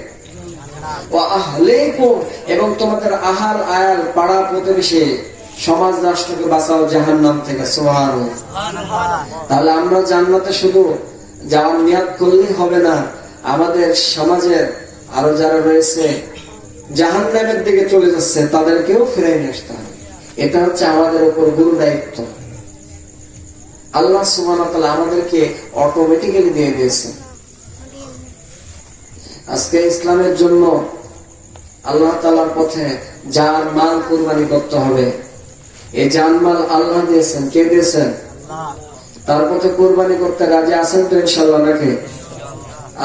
ওয়া আহলিকুম, এবং তোমাদের আহার আয়াল পাড়া প্রতিবেশী সমাজ রাষ্ট্রকে বাঁচাও জাহান্নাম থেকে। সুবহানাল্লাহ। তাহলে আমরা জান্নাতে শুধু যাওয়ার নিয়াত করলেই হবে না, আমাদের সমাজের আরো যারা রয়েছে জাহান্নামের দিকে চলে যাচ্ছে তাদেরকেও ফিরিয়ে নিয়ে আসতে হবে। এটা হচ্ছে আমাদের উপর গুরু দায়িত্ব। আল্লাহ সুবহানাহু ওয়া তাআলা আমাদেরকে অটোমেটিক্যালি দিয়ে দিয়েছে। আজকে ইসলামের জন্য আল্লাহ তাআলার পথে জান মাল কুরবানি করতে হবে। এই জান মাল আল্লাহ দিয়েছেন। কে দিয়েছেন? তার পথে কুরবানি করতে রাজি আছেন তো ইনশাআল্লাহ নাকি?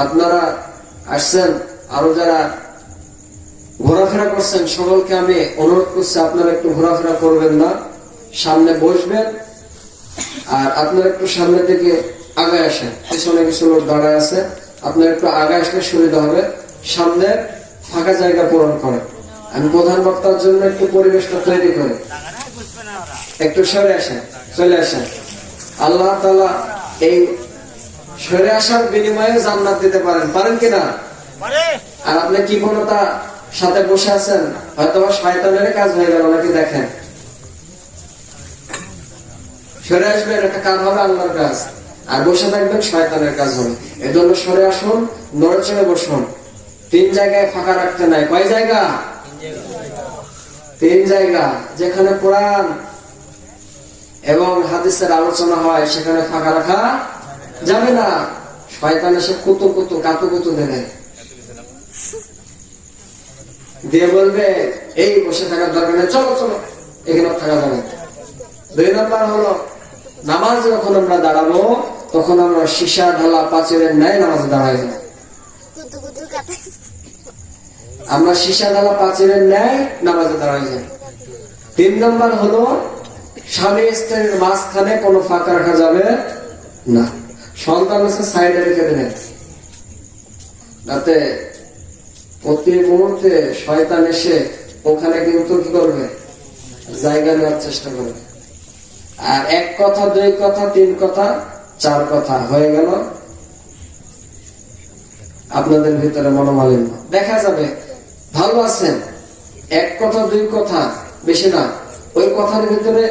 আপনারা আসছেন, আরো যারা ঘোরাফেরা করছেন সকলকে আমি অনুরোধ করছি আপনারা একটু ঘোরাফেরা করবেন না, সামনে বসবেন। আর আপনারা একটু সামনের দিকে আগায় আসেন। পিছনে কিছু লোক দাঁড়ায় আছে, আপনারা একটু আগায় আসলে সুবিধা হবে। সামনে ফাঁকা জায়গা পূরণ করেন। আমি প্রধান বক্তার জন্য একটু পরিবেশটা তৈরি করি। একটু সরে আসেন, চলে আসেন। আল্লাহ তাআলা এই সরে আসার বিনিময়ে জান্নাত দিতে পারেন, পারেন কিনা? আর আপনি কি কোনটা সাথে বসে আছেন, হয়তো শয়তানের কাজ হয়ে গেল নাকি? দেখেন, সরে আসবেন, একটা কাজ হবে আল্লাহর কাজ, আর বসে থাকবেন শয়তানের কাজ হবে। এজন্য সরে আসুন, নড়ে চড়ে বসুন। 3 জায়গায় ফাঁকা রাখতে নাই। কয় জায়গা? 3 জায়গা। যেখানে কোরআন এবং হাদিসের আলোচনা হয় সেখানে ফাঁকা রাখা যাবে না। শয়তান এসে কাতুকুতু দেবে, দিয়ে বলবে এই বসে থাকার দরকার নেই, চলো চলো, এখানে থাকা যাবে। 2 নম্বর হলো নামাজ যখন আমরা দাঁড়াবো তখন আমরা সীসা ঢালা পাঁচিলের ন্যায় নামাজে দাঁড়াই যাব। আমরা সীসা ঢালা পাঁচিলের ন্যায় নামাজে দাঁড়াই যাব। 3 নম্বর হলো স্বামী স্ত্রীর মাঝখানে কোনো ফাঁকা রাখা যাবে না। সন্তান আছে সাইডে রেখে দেবেন, যাতে প্রতি মুহূর্তে শয়তান এসে ওখানে কিন্তু কি করবে, জায়গা নেওয়ার চেষ্টা করবে। আর 1 কথা 2 কথা 3 কথা 4 কথা হয়ে গেল আপনাদের ভিতরে মনোমালিন্য। দেখা যাবে ভালো আছেন, 1 কথা 2 কথা, বেশি না। ওই কথার ভিতরে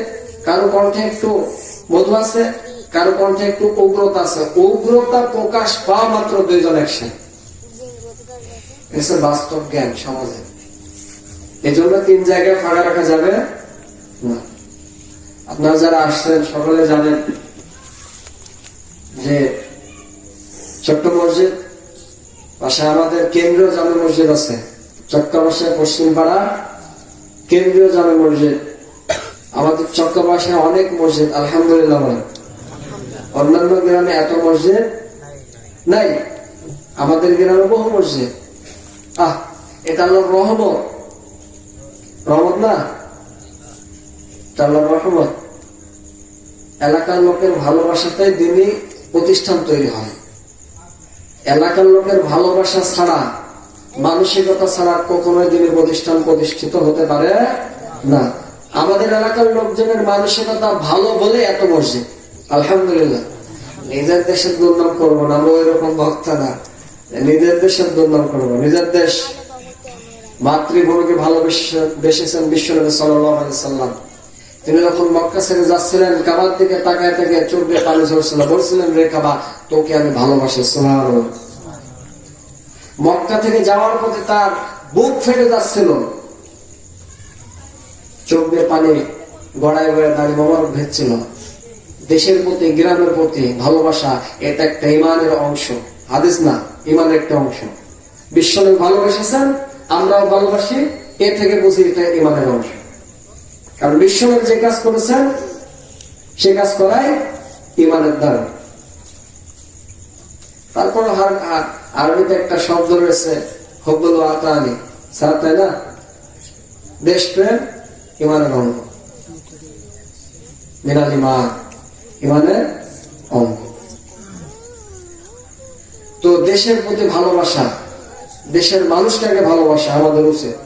কারো কণ্ঠে একটু মধু আছে, কারো কণ্ঠে একটু উগ্রতা আছে। উগ্রতা প্রকাশ পাওয়া মাত্র 2 জন একসাথে। বাস্তব জ্ঞান সমাজে। এজন্য 3 জায়গায় ফাঁকা রাখা যাবে না। আপনারা যারা আসছেন সকলে জানেন যে ছোট্ট মসজিদ পাশে আমাদের কেন্দ্রীয় জামে মসজিদ আছে। চক্কাবাসায় পশ্চিম পাড়া কেন্দ্রীয় জামে মসজিদ। আমাদের চক্কাবাসায় অনেক মসজিদ, আলহামদুলিল্লাহ বলেন। অন্যান্য গ্রামে এত মসজিদ নাই, আমাদের গ্রামে বহু মসজিদ। এটা আল্লাহর রহমত। রহমত না, এটা আল্লাহর রহমত। এলাকার লোকের ভালোবাসাতে দিনই প্রতিষ্ঠান তৈরি হয়। এলাকার লোকের ভালোবাসা ছাড়া, মানসিকতা ছাড়া কখনোই দিনই প্রতিষ্ঠান প্রতিষ্ঠিত হতে পারে না। আমাদের এলাকার লোকজনের মানসিকতা ভালো বলে এত মসজিদ, আলহামদুলিল্লাহ। নিজের দেশের দুর্নাম করবো না, আমরা ওই রকম বক্তা না। নিজের দেশের দুর্নাম করবো। নিজের দেশ মাতৃভূমিকে ভালোবেসেছেন বিশ্বনবী সাল্লাল্লাহু আলাইহি সাল্লাম। তিনি যখন মক্কা ছেড়ে যাচ্ছিলেন, কাবার দিকে তাকায় তাকিয়ে চোখ দিয়ে পানি ঝরছিল, বলছিলেন, রে কাবা, তোকে আমি ভালোবাসি। সুবহানাল্লাহ। মক্কা থেকে যাওয়ার পথে তার বুক ফেটে যাচ্ছিল, চোখ দিয়ে পানি গড়ায় গড়ায় দাঁড়ি মোবারক ভেজছিল। দেশের প্রতি, গ্রামের প্রতি ভালোবাসা, এটা একটা ইমানের অংশ। হাদিস না, ইমানের একটা অংশ। বিশ্বনবী ভালোবেসেছেন, আমরাও ভালোবাসি, এ থেকে বুঝি এটা ইমানের অংশ। কারণ বিশ্বনবী যে কাজ করেছেন সে কাজ করাই ইমানের দ্বারা। তারপর আরবিতে একটা শব্দ রয়েছে, হুব্বুল ওয়াতানি, তাই না? দেশপ্রেম ইমানের অঙ্গ, মিনাল ঈমান, ইমানের অঙ্গ। তো দেশের প্রতি ভালোবাসা, দেশের মানুষটাকে ভালোবাসা আমাদের উচিত।